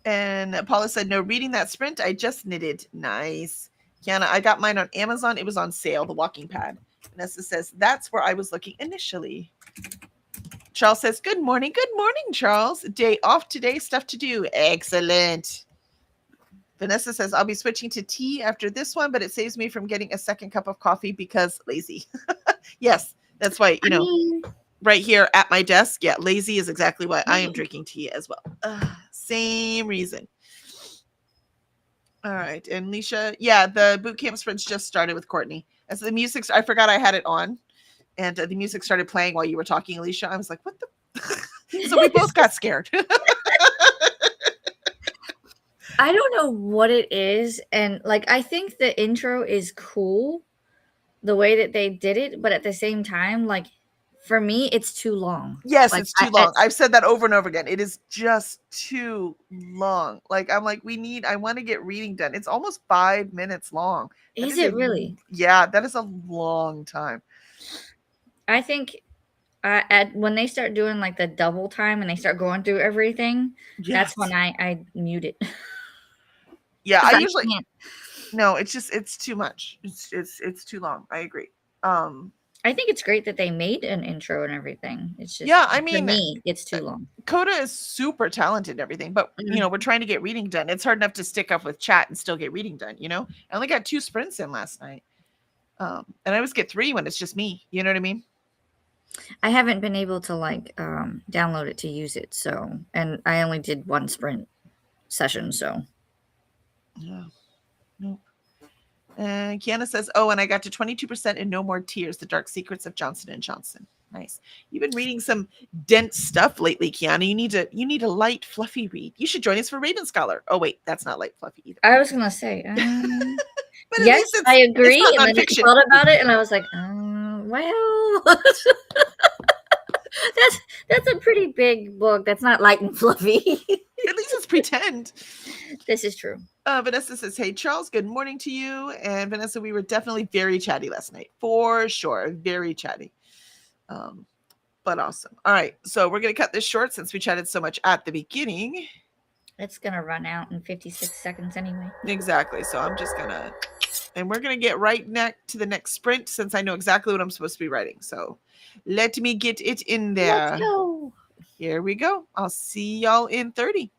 A: And Paula said, "No reading that sprint. I just knitted." Nice. Kiana, I got mine on Amazon. It was on sale, the walking pad. Vanessa says, "That's where I was looking initially." Charles says, "Good morning. Good morning, Charles. Day off today. Stuff to do." Excellent. Vanessa says, "I'll be switching to tea after this one, but it saves me from getting a second cup of coffee because lazy." Yes, that's why, right here at my desk. Yeah, lazy is exactly why I am drinking tea as well. Same reason. All right. And Leisha, yeah, the boot camp sprints just started with Courtney. As the music, I forgot I had it on, and the music started playing while you were talking, Alicia. I was like, "What the?" So we both got scared.
B: I don't know what it is, and like I think the intro is cool, the way that they did it, but at the same time, like for me, it's too long.
A: Yes,
B: Like
A: it's too long. I've said that over and over again. It is just too long. Like I'm like, I want to get reading done. It's almost 5 minutes long.
B: Is it really?
A: Yeah, that is a long time.
B: I think when they start doing like the double time and they start going through everything,
A: Yes.
B: that's when I mute it.
A: Yeah,
B: 'Cause
A: I
B: I
A: usually
B: can't.
A: no, it's too much. It's too long. I agree.
B: I think it's great that they made an intro and everything. It's just
A: Yeah, I
B: for
A: mean,
B: me, it's too long.
A: Coda is super talented and everything, but we're trying to get reading done. It's hard enough to stick up with chat and still get reading done, I only got 2 sprints in last night. And I always get 3 when it's just me. You know what I mean?
B: I haven't been able to like download it to use it, so and I only did 1 sprint session, so
A: Yeah. Nope. And Kiana says, "Oh, and I got to 22% and No More Tears, The Dark Secrets of Johnson and Johnson." Nice. You've been reading some dense stuff lately, Kiana. You need a light, fluffy read. You should join us for Raven Scholar. Oh, wait, that's not light, fluffy either.
B: I was gonna say,
A: but
B: yes, I agree.
A: It's not
B: and then
A: nonfiction.
B: I thought about it, and I was like, well, that's a pretty big book. That's not light and fluffy.
A: At least it's pretend.
B: This is true.
A: Vanessa says, "Hey, Charles, good morning to you." And Vanessa, we were definitely very chatty last night. For sure. Very chatty. But awesome. All right. So we're going to cut this short since we chatted so much at the beginning.
B: It's going to run out in 56 seconds anyway.
A: Exactly. So I'm just going to, and we're going to get right next to the next sprint since I know exactly what I'm supposed to be writing. So let me get it in there.
B: Let's go.
A: Here we go. I'll see y'all in 30.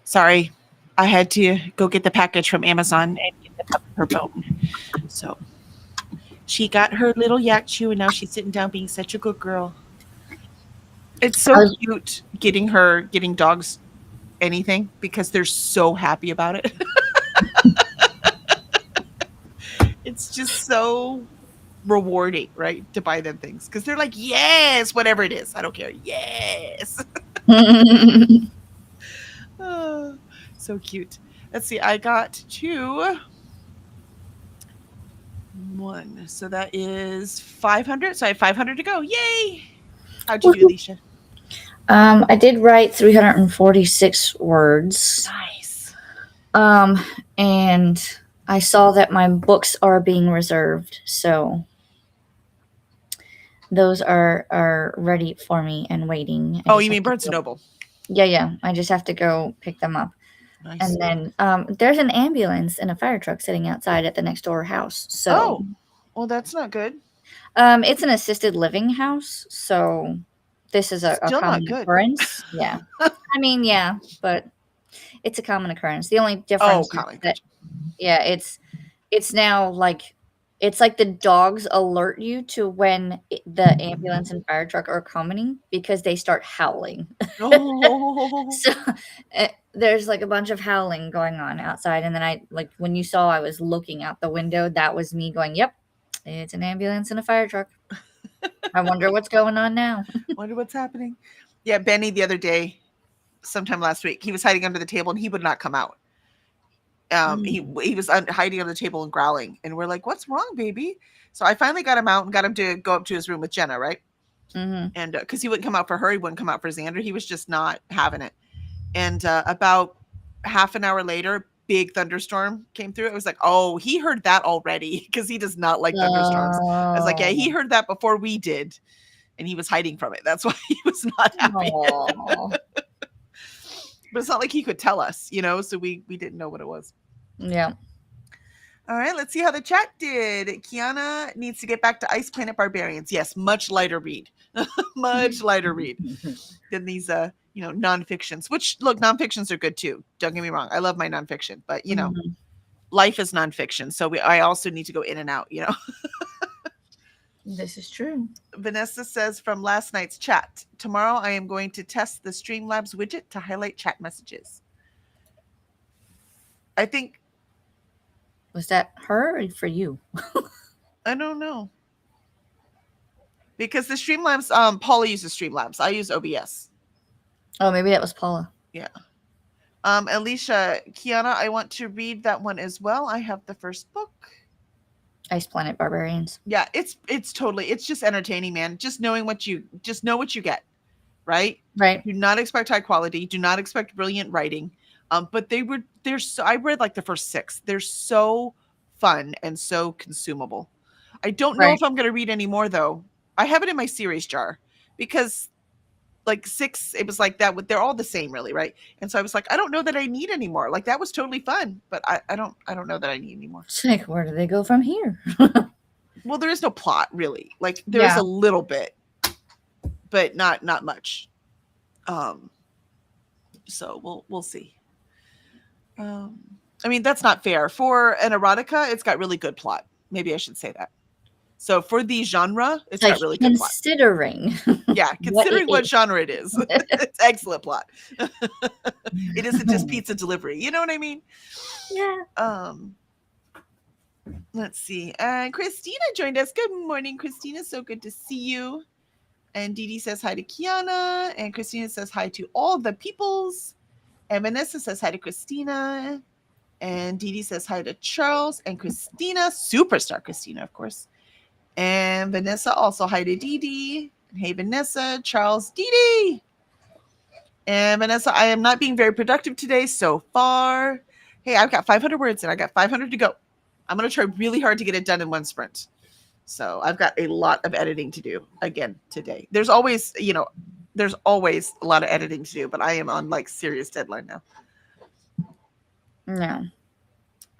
A: Sorry, I had to go get the package from Amazon and get the pup her bone. So she got her little yak chew, and now she's sitting down being such a good girl. It's
B: I
A: so
B: was,
A: cute getting dogs anything because they're so happy about it. It's just so rewarding, right? To buy them things because they're like, yes, whatever it is, I don't care. Yes. Oh, so cute. Let's see. I got 2. 1. So that is 500. So I have 500 to go. Yay! How'd you do, Alicia?
B: I did write 346 words.
A: Nice.
B: And I saw that my books are being reserved, so those are ready for me and waiting.
A: Oh, you mean Barnes & Noble?
B: Yeah. I just have to go pick them up.
A: Nice.
B: And then there's an ambulance and a fire truck sitting outside at the next door house. So,
A: oh, well, that's not good.
B: It's an assisted living house, so this is a
A: Still not
B: common
A: good.
B: occurrence. Yeah, I mean, yeah, but it's a common occurrence. The only difference,
A: common.
B: is that, yeah, it's now like it's like the dogs alert you to when the ambulance and fire truck are coming because they start howling.
A: Oh,
B: So there's like a bunch of howling going on outside, and then I like when you saw I was looking out the window, that was me going, "Yep, it's an ambulance and a fire truck." I wonder what's going on now.
A: wonder what's happening. Yeah, Benny the other day, sometime last week, he was hiding under the table and he would not come out. He was hiding under the table and growling, and we're like, "What's wrong, baby?" So I finally got him out and got him to go up to his room with Jenna, right?
B: Mm-hmm.
A: And because he wouldn't come out for her, he wouldn't come out for Xander. He was just not having it. And about half an hour later, big thunderstorm came through. It was like, oh, he heard that already because he does not like thunderstorms. I was like, yeah, he heard that before we did, and he was hiding from it. That's why he was not happy. But it's not like he could tell us, so we didn't know what it was.
B: Yeah.
A: All right, let's see how the chat did. Kiana needs to get back to Ice Planet Barbarians. Yes, much lighter read. Much lighter read than these nonfictions, which look, nonfictions are good too. Don't get me wrong. I love my nonfiction, but life is nonfiction. So I also need to go in and out,
B: This is true.
A: Vanessa says from last night's chat, tomorrow I am going to test the Streamlabs widget to highlight chat messages. I think.
B: Was that her or for you?
A: I don't know. Because the Streamlabs, Paula uses Streamlabs. I use OBS.
B: Oh, maybe that was Paula.
A: Yeah. Alicia, Kiana, I want to read that one as well. I have the first book.
B: Ice Planet Barbarians.
A: Yeah, it's just entertaining, man. Just know what you get, right?
B: Right.
A: Do not expect high quality. Do not expect brilliant writing. But I read like the first 6. They're so fun and so consumable. I don't know if I'm going to read any more though. I have it in my series jar because like 6, it was like that. They're all the same really, right? And so I was like, I don't know that I need any more. Like that was totally fun, but I don't know that I need any more.
B: It's like, where do they go from here?
A: Well, there is no plot really. Like there is a little bit, but not much. So we'll see. I mean, that's not fair. For an erotica, it's got really good plot. Maybe I should say that. So for the genre, it's got really good plot.
B: Considering.
A: Yeah, considering what genre it is. It's excellent plot. It isn't just pizza delivery. You know what I mean?
B: Yeah.
A: Let's see. Christina joined us. Good morning, Christina. So good to see you. And Dee Dee says hi to Kiana. And Christina says hi to all the peoples. And Vanessa says hi to Christina. And Dee Dee says hi to Charles and Christina. Superstar Christina, of course. And Vanessa also hi to Dee Dee. Hey, Vanessa, Charles, Dee Dee. And Vanessa, I am not being very productive today so far. Hey, I've got 500 words and I got 500 to go. I'm going to try really hard to get it done in one sprint. So I've got a lot of editing to do again today. There's always a lot of editing to do, but I am on like serious deadline now.
B: No.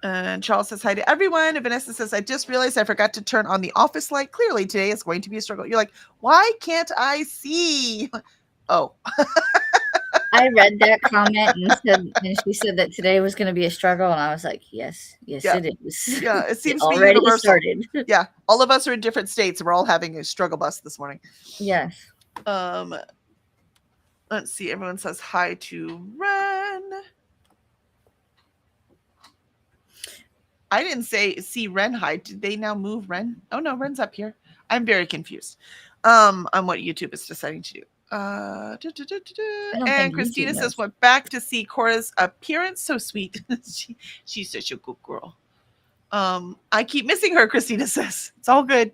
A: And Charles says hi to everyone. And Vanessa says, I just realized I forgot to turn on the office light. Clearly today is going to be a struggle. You're like, why can't I see? Oh.
B: I read that comment and she said that today was going to be a struggle, and I was like, yes,
A: Yeah.
B: it is.
A: Yeah, it
B: It
A: seems to be
B: already
A: universal.
B: started.
A: Yeah, all of us are in different states, and we're all having a struggle bus this morning.
B: Yes.
A: Let's see. Everyone says hi to Ren. I didn't see Ren hi. Did they now move Ren? Oh no, Ren's up here. I'm very confused on what YouTube is deciding to do.
B: I don't
A: And
B: think
A: Christina
B: YouTube
A: says
B: knows.
A: went back to see Cora's appearance. So sweet. She's such a good girl. I keep missing her, Christina says. It's all good.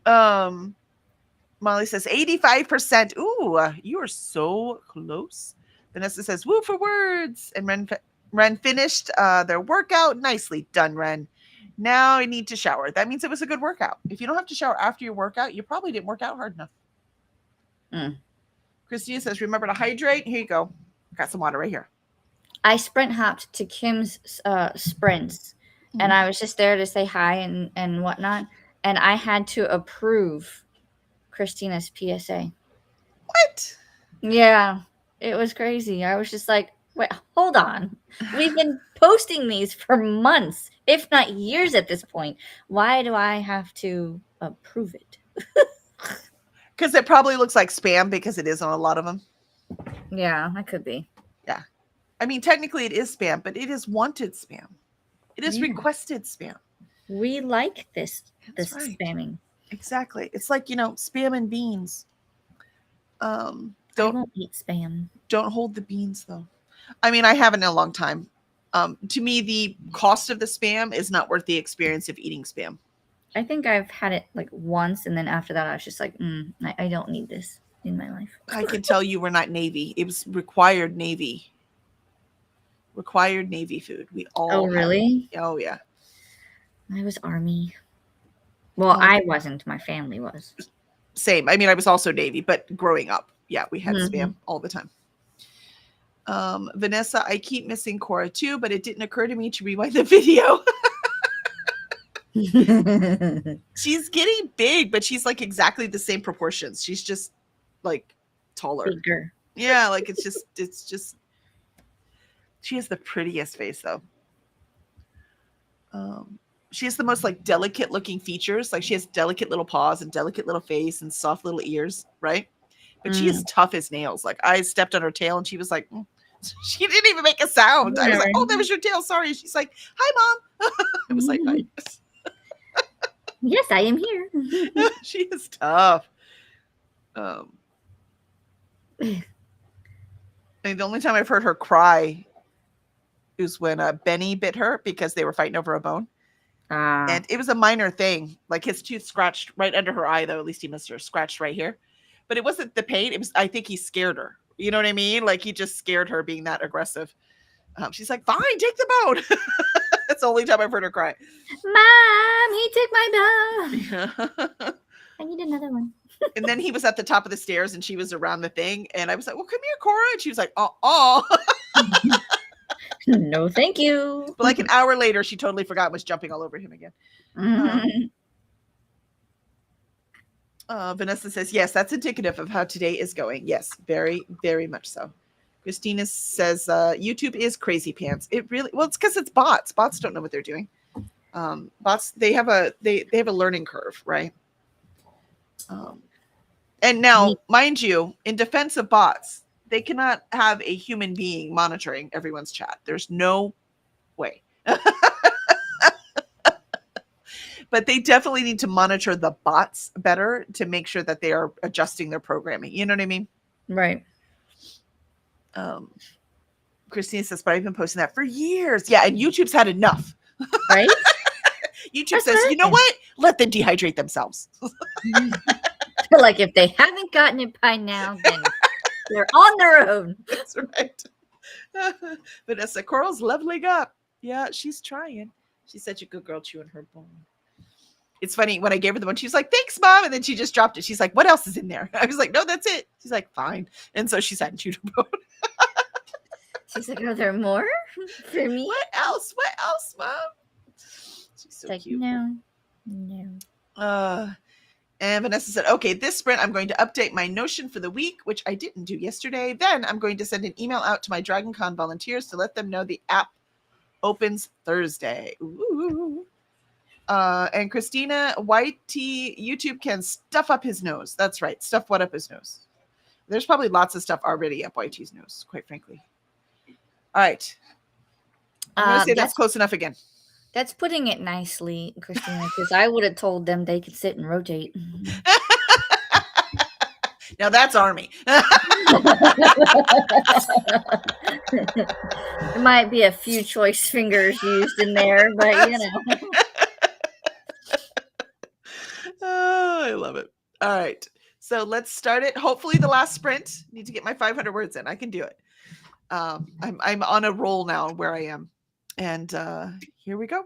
A: Molly says 85%. Ooh, you are so close. Vanessa says, woo for words. And Ren finished their workout. Nicely done, Ren. Now I need to shower. That means it was a good workout. If you don't have to shower after your workout, you probably didn't work out hard enough. Christina says, remember to hydrate. Here you go. Got some water right here.
B: I sprint hopped to Kim's sprints, and I was just there to say hi and whatnot. And I had to approve Christina's PSA.
A: What?
B: Yeah, it was crazy. I was just like, wait, hold on. We've been posting these for months, if not years at this point. Why do I have to approve it?
A: Because it probably looks like spam because it is on a lot of them.
B: Yeah, that could be.
A: Yeah. I mean, technically it is spam, but it is wanted spam. It is requested spam.
B: We like this
A: That's right.
B: spamming.
A: Exactly. It's like, spam and beans.
B: I won't eat spam.
A: Don't hold the beans though. I mean, I haven't in a long time. To me, the cost of the spam is not worth the experience of eating spam.
B: I think I've had it like once, and then after that, I was just like, I don't need this in my life.
A: I can tell you we're not Navy. It was required Navy. Required Navy food. We all.
B: Oh, really?
A: Oh, yeah.
B: I was Army. Well, I wasn't. My family was.
A: Same. I mean, I was also Navy, but growing up, yeah, we had spam all the time. Vanessa, I keep missing Cora too, but it didn't occur to me to rewind the video. She's getting big, but she's like exactly the same proportions. She's just like taller.
B: Bigger.
A: Yeah, like it's just she has the prettiest face though. She has the most like delicate looking features. Like she has delicate little paws and delicate little face and soft little ears, right? But she is tough as nails. Like I stepped on her tail and she was like, she didn't even make a sound. I was like, oh, that was your tail. Sorry. She's like, hi, Mom. I was like, hi.
B: Yes, I am here.
A: She is tough. And the only time I've heard her cry is when Benny bit her because they were fighting over a bone. And it was a minor thing. Like his tooth scratched right under her eye, though. At least he must have scratched right here. But it wasn't the pain. It was, I think he scared her. You know what I mean? Like he just scared her being that aggressive. She's like, fine, take the bone. That's the only time I've heard her cry.
B: Mom, he took my bone. I need another one.
A: And then he was at the top of the stairs and she was around the thing. And I was like, well, come here, Cora. And she was like, oh.
B: No, thank you.
A: But like an hour later, she totally forgot and was jumping all over him again. Vanessa says, yes, that's indicative of how today is going. Yes, very, very much so. Christina says, YouTube is crazy pants. It really, well, it's because it's bots. Bots don't know what they're doing. Bots, they have a learning curve, right? And now, mind you, in defense of bots, they cannot have a human being monitoring everyone's chat. There's no way. But they definitely need to monitor the bots better to make sure that they are adjusting their programming. You know what I mean?
B: Right.
A: Christina says, but I've been posting that for years. Yeah, and YouTube's had enough.
B: Right?
A: YouTube says, you know what? Let them dehydrate themselves.
B: Like if they haven't gotten it by now, then they're on their own.
A: That's right. Vanessa, Coral's leveling up. Yeah, she's trying. She's such a good girl chewing her bone. It's funny, when I gave her the one, she was like, thanks, Mom. And then she just dropped it. She's like, what else is in there? I was like, no, that's it. She's like, fine. And so she sat and chewed her bone.
B: She's like, are there more for me?
A: What else? What else, Mom? She's so
B: like,
A: cute.
B: No.
A: And Vanessa said, okay, this sprint, I'm going to update my Notion for the week, which I didn't do yesterday. Then I'm going to send an email out to my DragonCon volunteers to let them know the app opens Thursday. Ooh. And Christina, YT YouTube can stuff up his nose. That's right. Stuff what up his nose? There's probably lots of stuff already up YT's nose, quite frankly. All right. I'm going to say that's close enough again.
B: That's putting it nicely, Christina, because I would have told them they could sit and rotate.
A: Now that's Army.
B: There might be a few choice fingers used in there, but you know.
A: Oh, I love it. All right. So let's start it. Hopefully the last sprint. Need to get my 500 words in. I can do it. I'm on a roll now where I am. And here we go.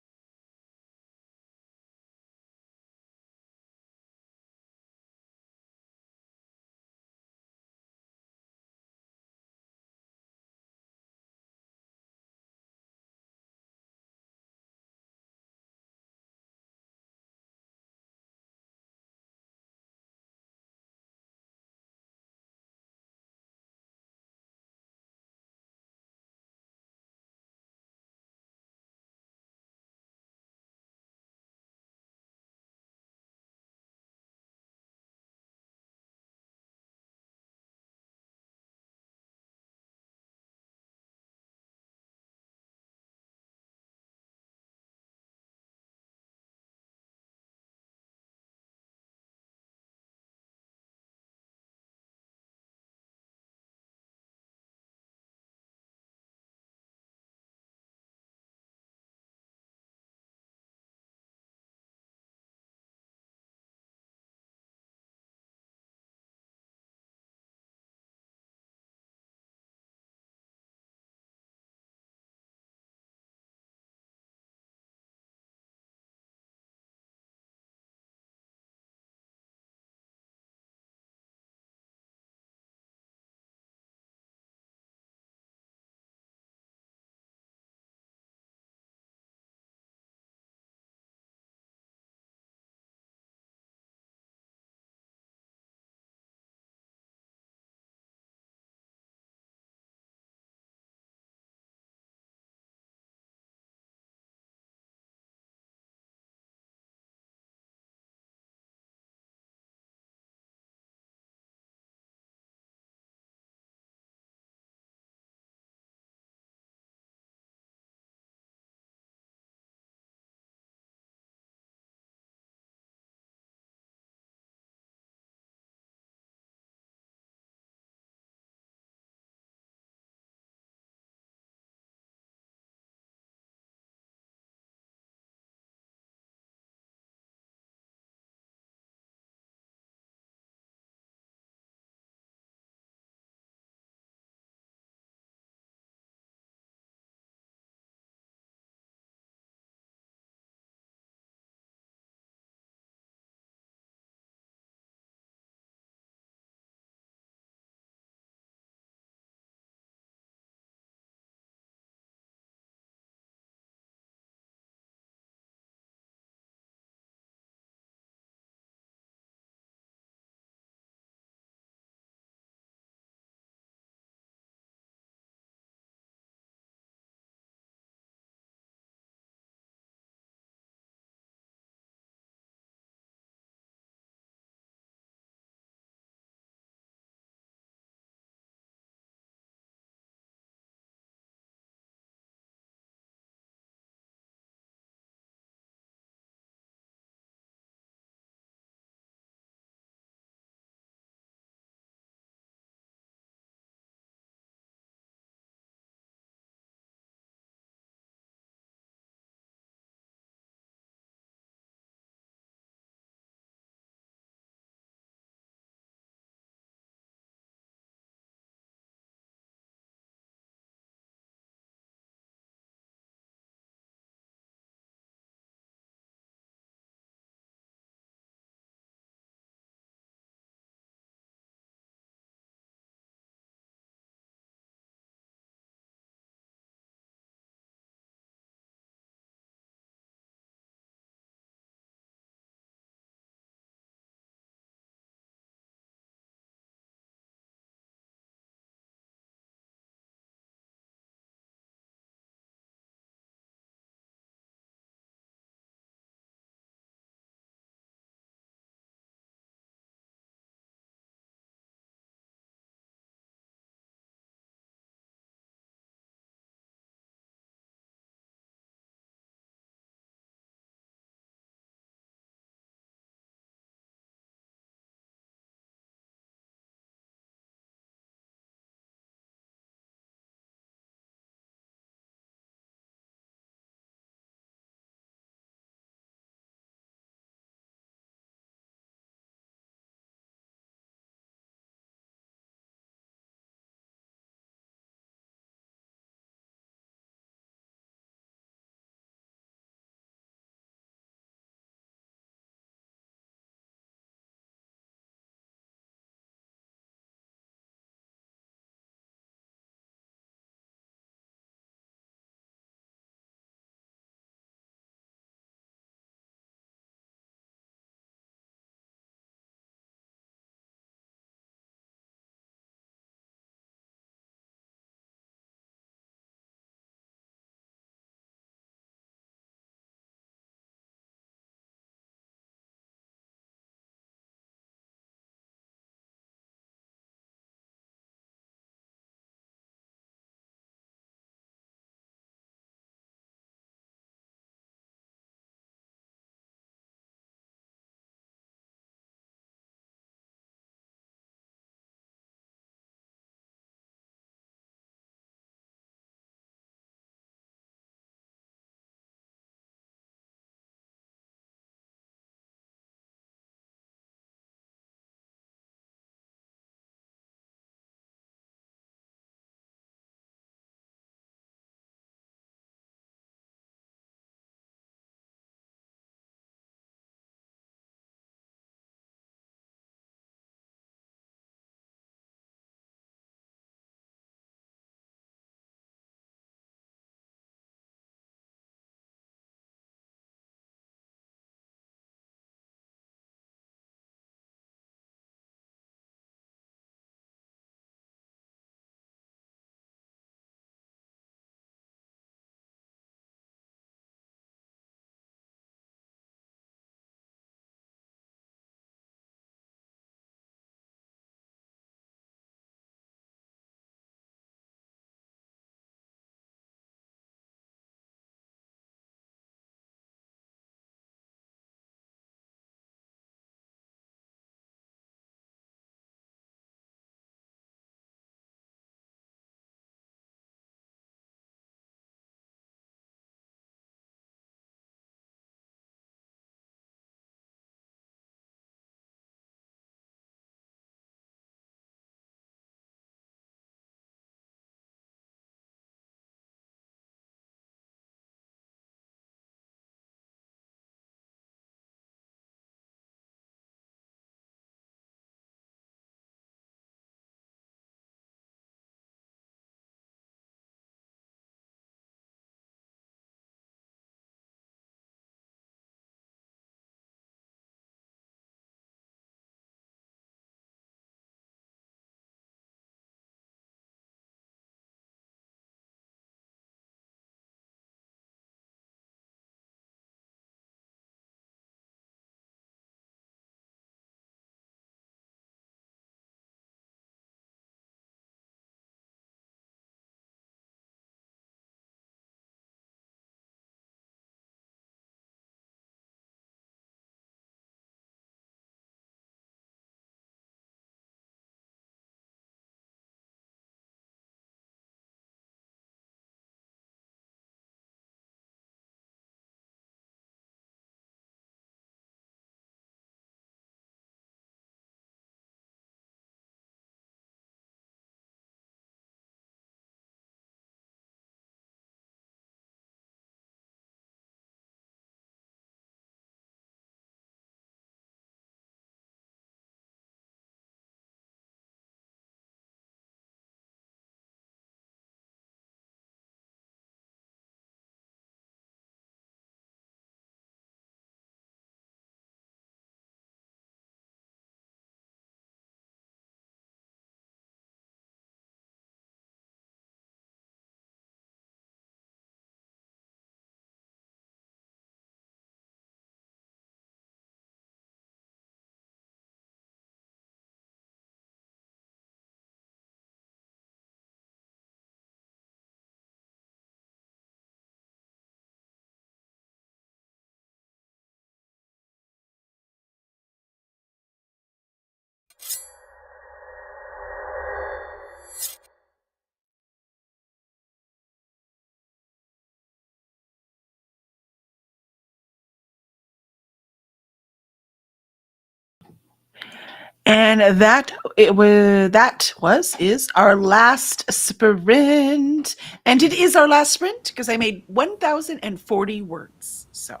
A: And that is our last sprint. And it is our last sprint because I made 1,040 words. So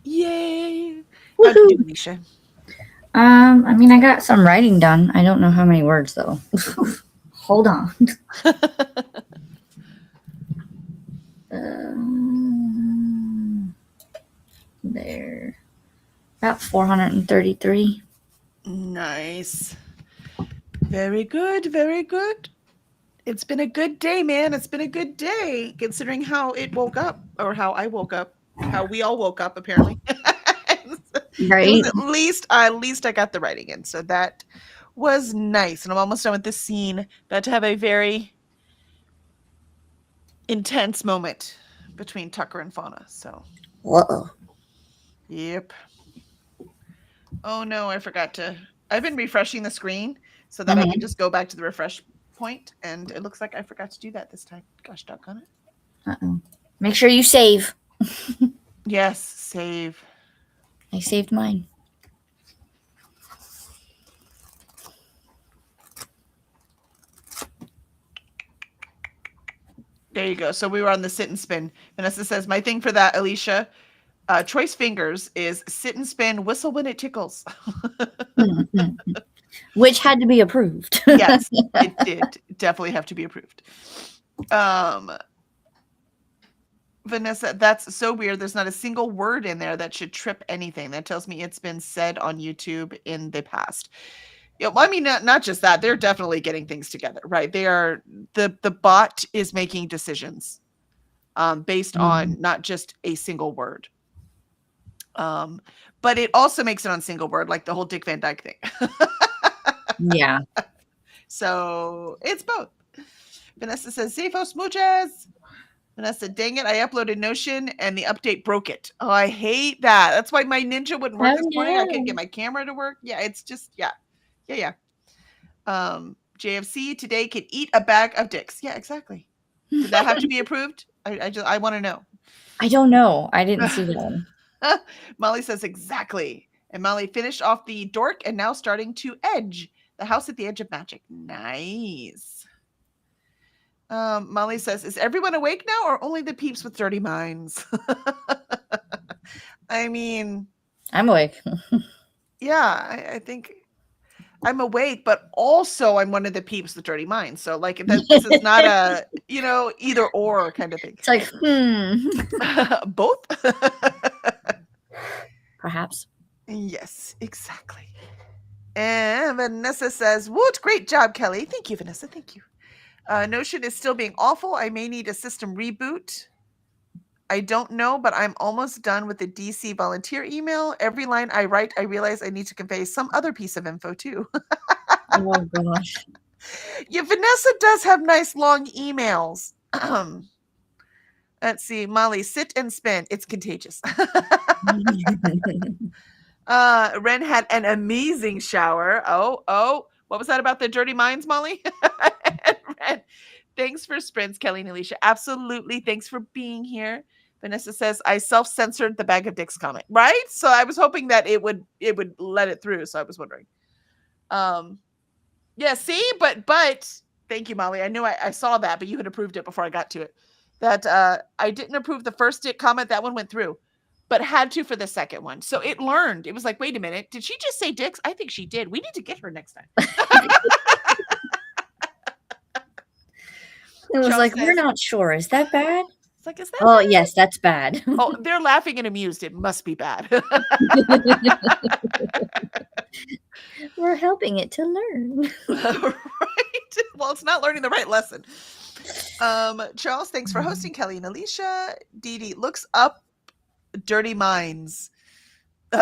A: yay. How'd you do, Alicia?
B: I mean, I got some writing done. I don't know how many words though. Hold on. There. About 433.
A: Nice. Very good. Very good. It's been a good day, man. It's been a good day considering how it woke up, or how I woke up, how we all woke up apparently.
B: Right.
A: It was at least I got the writing in. So that was nice. And I'm almost done with this scene. About to have a very intense moment between Tucker and Fauna. So
B: Whoa.
A: yep. Oh no, I forgot to. I've been refreshing the screen so that I can just go back to the refresh point, and it looks like I forgot to do that this time. Gosh, doggone it.
B: Uh-oh. Make sure you save.
A: Yes, save.
B: I saved mine.
A: There you go. So we were on the sit and spin. Vanessa says, my thing for that, Alicia, choice fingers is sit and spin, whistle when it tickles.
B: Which had to be approved.
A: Yes, it did definitely have to be approved. Vanessa, that's so weird. There's not a single word in there that should trip anything. That tells me it's been said on YouTube in the past. Yeah, well, I mean, not just that. They're definitely getting things together, right? They are the bot is making decisions based on not just a single word. But it also makes it on single word, like the whole Dick Van Dyke thing.
B: Yeah.
A: So it's both. Vanessa says, Zafos muchas. Vanessa, dang it, I uploaded Notion and the update broke it. Oh, I hate that. That's why my Ninja wouldn't work this morning. I couldn't get my camera to work. Yeah, it's just, yeah. JFC today can eat a bag of dicks. Yeah, exactly. Did that have to be approved? I want to know.
B: I don't know. I didn't see that one.
A: Molly says exactly. And Molly finished off the dork and now starting to edge. The house at the edge of magic. Nice. Molly says, is everyone awake now or only the peeps with dirty minds? I mean,
B: I'm awake.
A: Yeah, I think I'm awake, but also I'm one of the peeps with dirty minds. So like this is not a, either or kind of thing.
B: It's like,
A: Both?
B: Perhaps.
A: Yes, exactly. And Vanessa says, "What great job, Kelly." Thank you, Vanessa. Thank you. Notion is still being awful. I may need a system reboot. I don't know, but I'm almost done with the DC volunteer email. Every line I write, I realize I need to convey some other piece of info too.
B: Oh gosh.
A: Yeah, Vanessa does have nice long emails. Let's see, Molly, sit and spin. It's contagious. Ren had an amazing shower. Oh, what was that about the dirty minds, Molly? Ren, thanks for sprints, Kelly and Alicia. Absolutely. Thanks for being here. Vanessa says, I self-censored the bag of dicks comment, right? So I was hoping that it would let it through. So I was wondering. Yeah, see, but thank you, Molly. I knew I saw that, but you had approved it before I got to it. That I didn't approve the first dick comment. That one went through, but had to for the second one. So it learned. It was like, wait a minute. Did she just say dicks? I think she did. We need to get her next time.
B: It was like, we're not sure. Is that bad?
A: It's like, is that
B: Oh,
A: bad?
B: yes, that's bad.
A: Oh, they're laughing and amused. It must be bad.
B: We're helping it to learn.
A: Right? Well, it's not learning the right lesson. Charles, thanks for hosting. Kelly and Alicia. Dee Dee looks up Dirty Minds.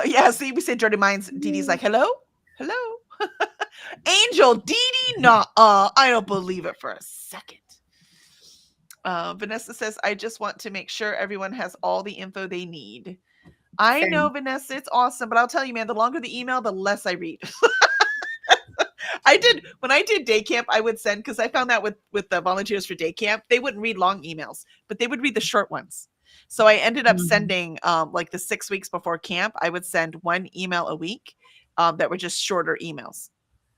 A: Yeah, see, we said Dirty Minds. Dee Dee's like, hello? Angel, Dee Dee, I don't believe it for a second. Vanessa says, I just want to make sure everyone has all the info they need. I know, Vanessa, it's awesome, but I'll tell you, man, the longer the email, the less I read. When I did day camp, I would send, because I found that with the volunteers for day camp, they wouldn't read long emails, but they would read the short ones. So I ended up sending, like the 6 weeks before camp, I would send one email a week. that were just shorter emails.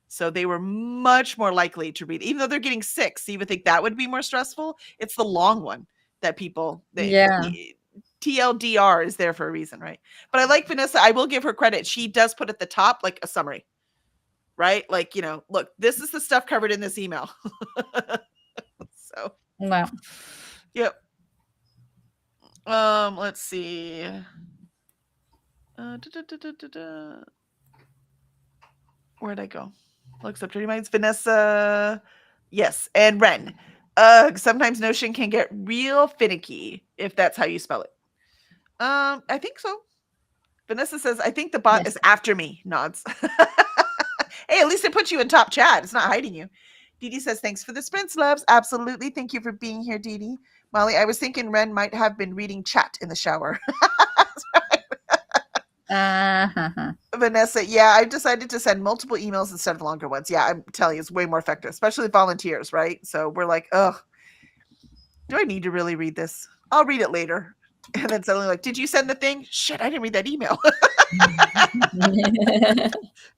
A: So they were much more likely to read, even though they're getting 6. So you would think that would be more stressful. It's the long one that people,
B: Yeah.
A: TLDR is there for a reason, right? But I like Vanessa. I will give her credit. She does put at the top like a summary, right? Like, look, this is the stuff covered in this email. So,
B: Wow.
A: yep. Let's see. Where'd I go? Looks up Dirty Minds. Vanessa. Yes. And Ren. Sometimes Notion can get real finicky if that's how you spell it. I think so. Vanessa says, I think the bot is after me. Nods. Hey, at least it puts you in top chat. It's not hiding you. Dee Dee says, thanks for the sprints, loves. Absolutely. Thank you for being here, Dee Dee. Molly, I was thinking Ren might have been reading chat in the shower. Vanessa, yeah, I've decided to send multiple emails instead of longer ones. Yeah, I'm telling you, it's way more effective, especially with volunteers, right? So we're like, ugh, do I need to really read this? I'll read it later. And then suddenly like, did you send the thing? Shit, I didn't read that email.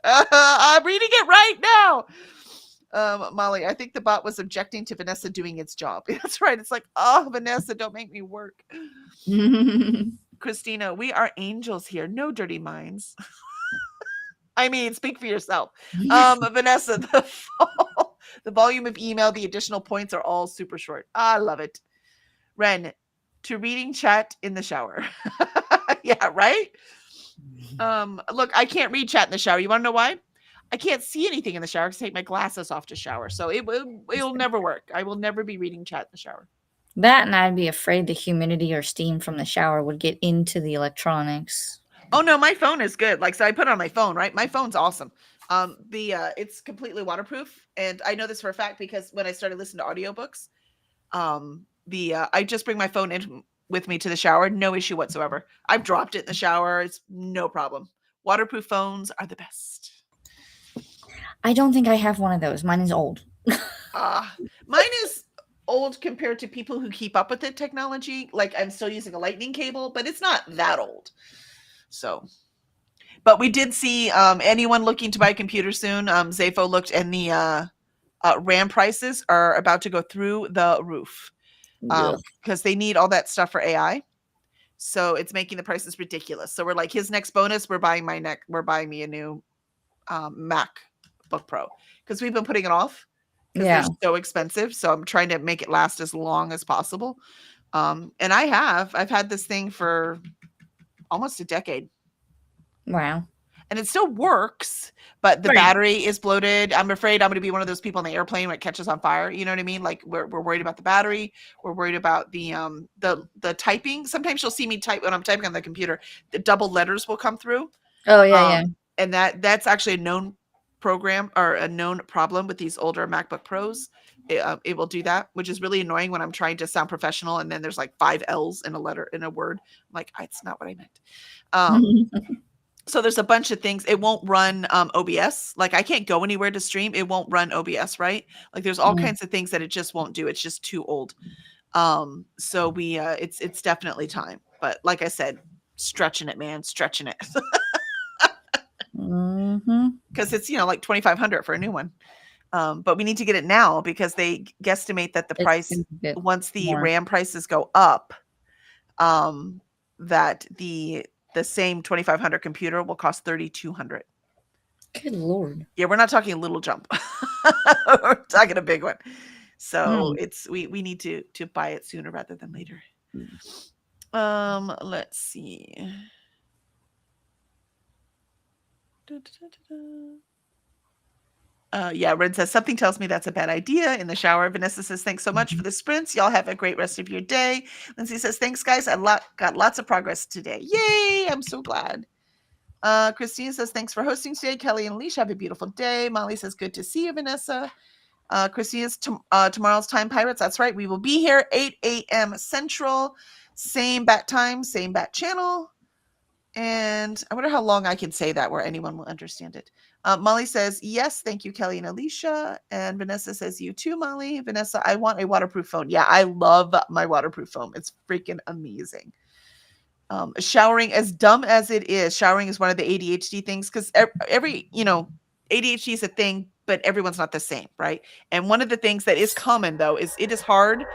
A: I'm reading it right now. Molly, I think the bot was objecting to Vanessa doing its job. That's right. It's like, oh, Vanessa, don't make me work. Christina, we are angels here. No dirty minds. I mean, speak for yourself. Vanessa, the volume of email, the additional points are all super short. I love it. Ren, to reading chat in the shower. Yeah, right? Look, I can't read chat in the shower. You want to know why? I can't see anything in the shower because I take my glasses off to shower. So it'll never work. I will never be reading chat in the shower.
B: That, and I'd be afraid the humidity or steam from the shower would get into the electronics.
A: Oh no, my phone is good. Like, so I put it on my phone, right? My phone's awesome. It's completely waterproof, and I know this for a fact because when I started listening to audiobooks, I just bring my phone in with me to the shower, no issue whatsoever. I've dropped it in the shower, it's no problem. Waterproof phones are the best.
B: I don't think I have one of those. Mine is old.
A: Mine is old compared to people who keep up with the technology. Like, I'm still using a lightning cable, but it's not that old. So, but we did see anyone looking to buy a computer soon. Zafo looked, and the RAM prices are about to go through the roof because they need all that stuff for AI. So it's making the prices ridiculous. So we're like, his next bonus, we're buying me a new MacBook Pro because we've been putting it off because they're so expensive. So I'm trying to make it last as long as possible. And I've had this thing for almost a decade.
B: Wow.
A: And it still works, but the battery is bloated. I'm afraid I'm going to be one of those people on the airplane when it catches on fire. You know what I mean? Like, we're worried about the battery. We're worried about the typing. Sometimes you'll see me type when I'm typing on the computer. The double letters will come through.
B: Oh yeah, yeah.
A: And that's actually a known program or a known problem with these older MacBook Pros. It will do that, which is really annoying when I'm trying to sound professional and then there's like 5 L's in a letter in a word. I'm like, it's not what I meant. So there's a bunch of things. It won't run OBS. Like, I can't go anywhere to stream. It won't run OBS, right? Like, there's all kinds of things that it just won't do. It's just too old. So we it's definitely time. But like I said, stretching it, man, stretching it. Because it's like $2,500 for a new one. But we need to get it now because they guesstimate that the price once the RAM prices go up, that the same $2,500 computer will cost $3,200.
B: Good Lord.
A: Yeah, we're not talking a little jump. We're talking a big one. So it's we need to buy it sooner rather than later. Let's see. Yeah, Red says, something tells me that's a bad idea in the shower. Vanessa says, thanks so much for the sprints. Y'all have a great rest of your day. Lindsay says, thanks, guys. Got lots of progress today. Yay! I'm so glad. Christina says, thanks for hosting today. Kelly and Alicia, have a beautiful day. Molly says, good to see you, Vanessa. Christina's tomorrow's Time Pirates. That's right. We will be here 8 a.m. Central. Same bat time, same bat channel. And I wonder how long I can say that where anyone will understand it. Molly says, yes, thank you, Kelly and Alicia. And Vanessa says, you too, Molly. Vanessa, I want a waterproof phone. Yeah, I love my waterproof phone. It's freaking amazing. Showering, as dumb as it is, showering is one of the ADHD things, because every, ADHD is a thing, but everyone's not the same, right? And one of the things that is common, though, is it is hard.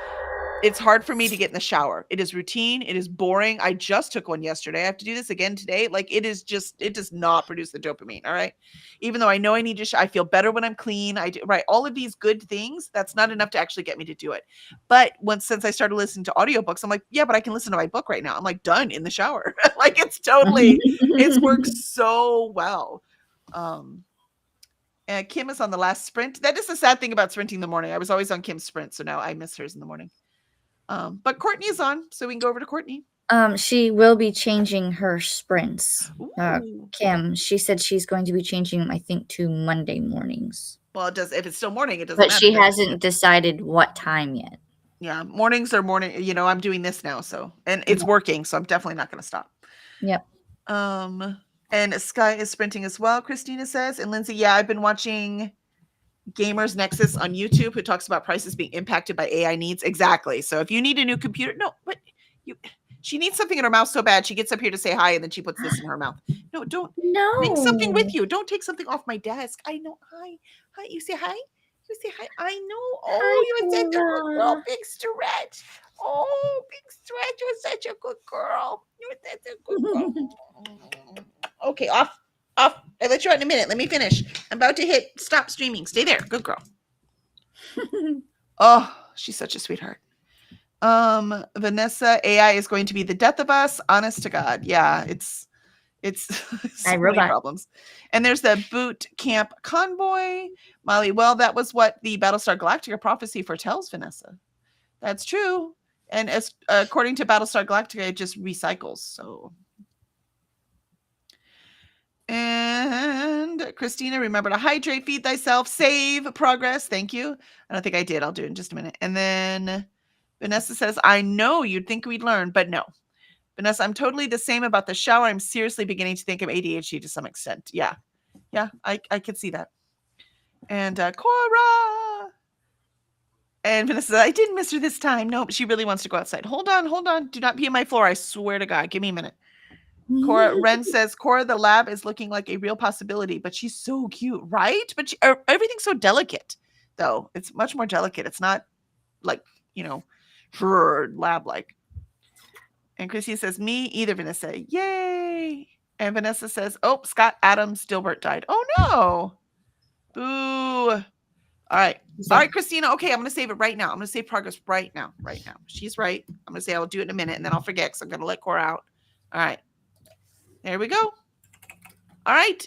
A: It's hard for me to get in the shower. It is routine. It is boring. I just took one yesterday. I have to do this again today. Like, it does not produce the dopamine. All right. Even though I know I need to, I feel better when I'm clean. I do, right. All of these good things, that's not enough to actually get me to do it. But since I started listening to audiobooks, I'm like, yeah, but I can listen to my book right now. I'm like done in the shower. Like, it's worked so well. And Kim is on the last sprint. That is the sad thing about sprinting in the morning. I was always on Kim's sprint, so now I miss hers in the morning. But Courtney is on, so we can go over to Courtney.
B: She will be changing her sprints. Kim, she said she's going to be changing, I think, to Monday mornings.
A: Well, if it's still morning, it doesn't
B: matter.
A: But
B: she hasn't decided what time yet.
A: Yeah, mornings are morning. I'm doing this now, and it's working, so I'm definitely not going to stop.
B: Yep.
A: And Sky is sprinting as well, Christina says. And Lindsay, yeah, I've been watching Gamers Nexus on YouTube, who talks about prices being impacted by AI needs. Exactly. So if you need a new computer, she needs something in her mouth so bad, she gets up here to say hi, and then she puts this in her mouth. No, don't.
B: No.
A: Bring something with you. Don't take something off my desk. I know. Hi. You say hi? You say hi? I know. Oh, you're such a good girl. Big stretch. Oh, big stretch. You're such a good girl. You're such a good girl. Okay, off. I'll let you out in a minute. Let me finish. I'm about to hit stop streaming. Stay there. Good girl. Oh, she's such a sweetheart. Vanessa, AI is going to be the death of us. Honest to God. Yeah, it's so many problems. And there's the boot camp convoy. Molly, well, that was what the Battlestar Galactica prophecy foretells, Vanessa. That's true. And as according to Battlestar Galactica, it just recycles. So. And Christina, remember to hydrate, feed thyself, save progress. Thank you. I don't think I did. I'll do it in just a minute. And then Vanessa says, I know you'd think we'd learn, but no. Vanessa, I'm totally the same about the shower. I'm seriously beginning to think of ADHD to some extent. Yeah. Yeah, I could see that. And Cora. And Vanessa says, I didn't miss her this time. Nope, she really wants to go outside. Hold on. Do not pee on my floor. I swear to God. Give me a minute. Cora Ren says, Cora, the lab is looking like a real possibility, but she's so cute, right? But everything's so delicate, though. It's much more delicate. It's not like, lab-like. And Chrissy says, me either, Vanessa. Yay! And Vanessa says, oh, Scott Adams Dilbert died. Oh, no. Boo. All right. All right, Christina. Okay, I'm going to save it right now. I'm going to save progress right now. She's right. I'm going to say I'll do it in a minute, and then I'll forget because I'm going to let Cora out. All right. There we go. All right.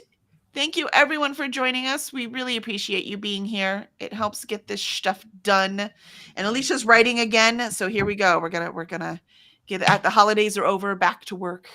A: Thank you, everyone, for joining us. We really appreciate you being here. It helps get this stuff done. And Alicia's writing again, so here we go. We're gonna get at the holidays are over, back to work.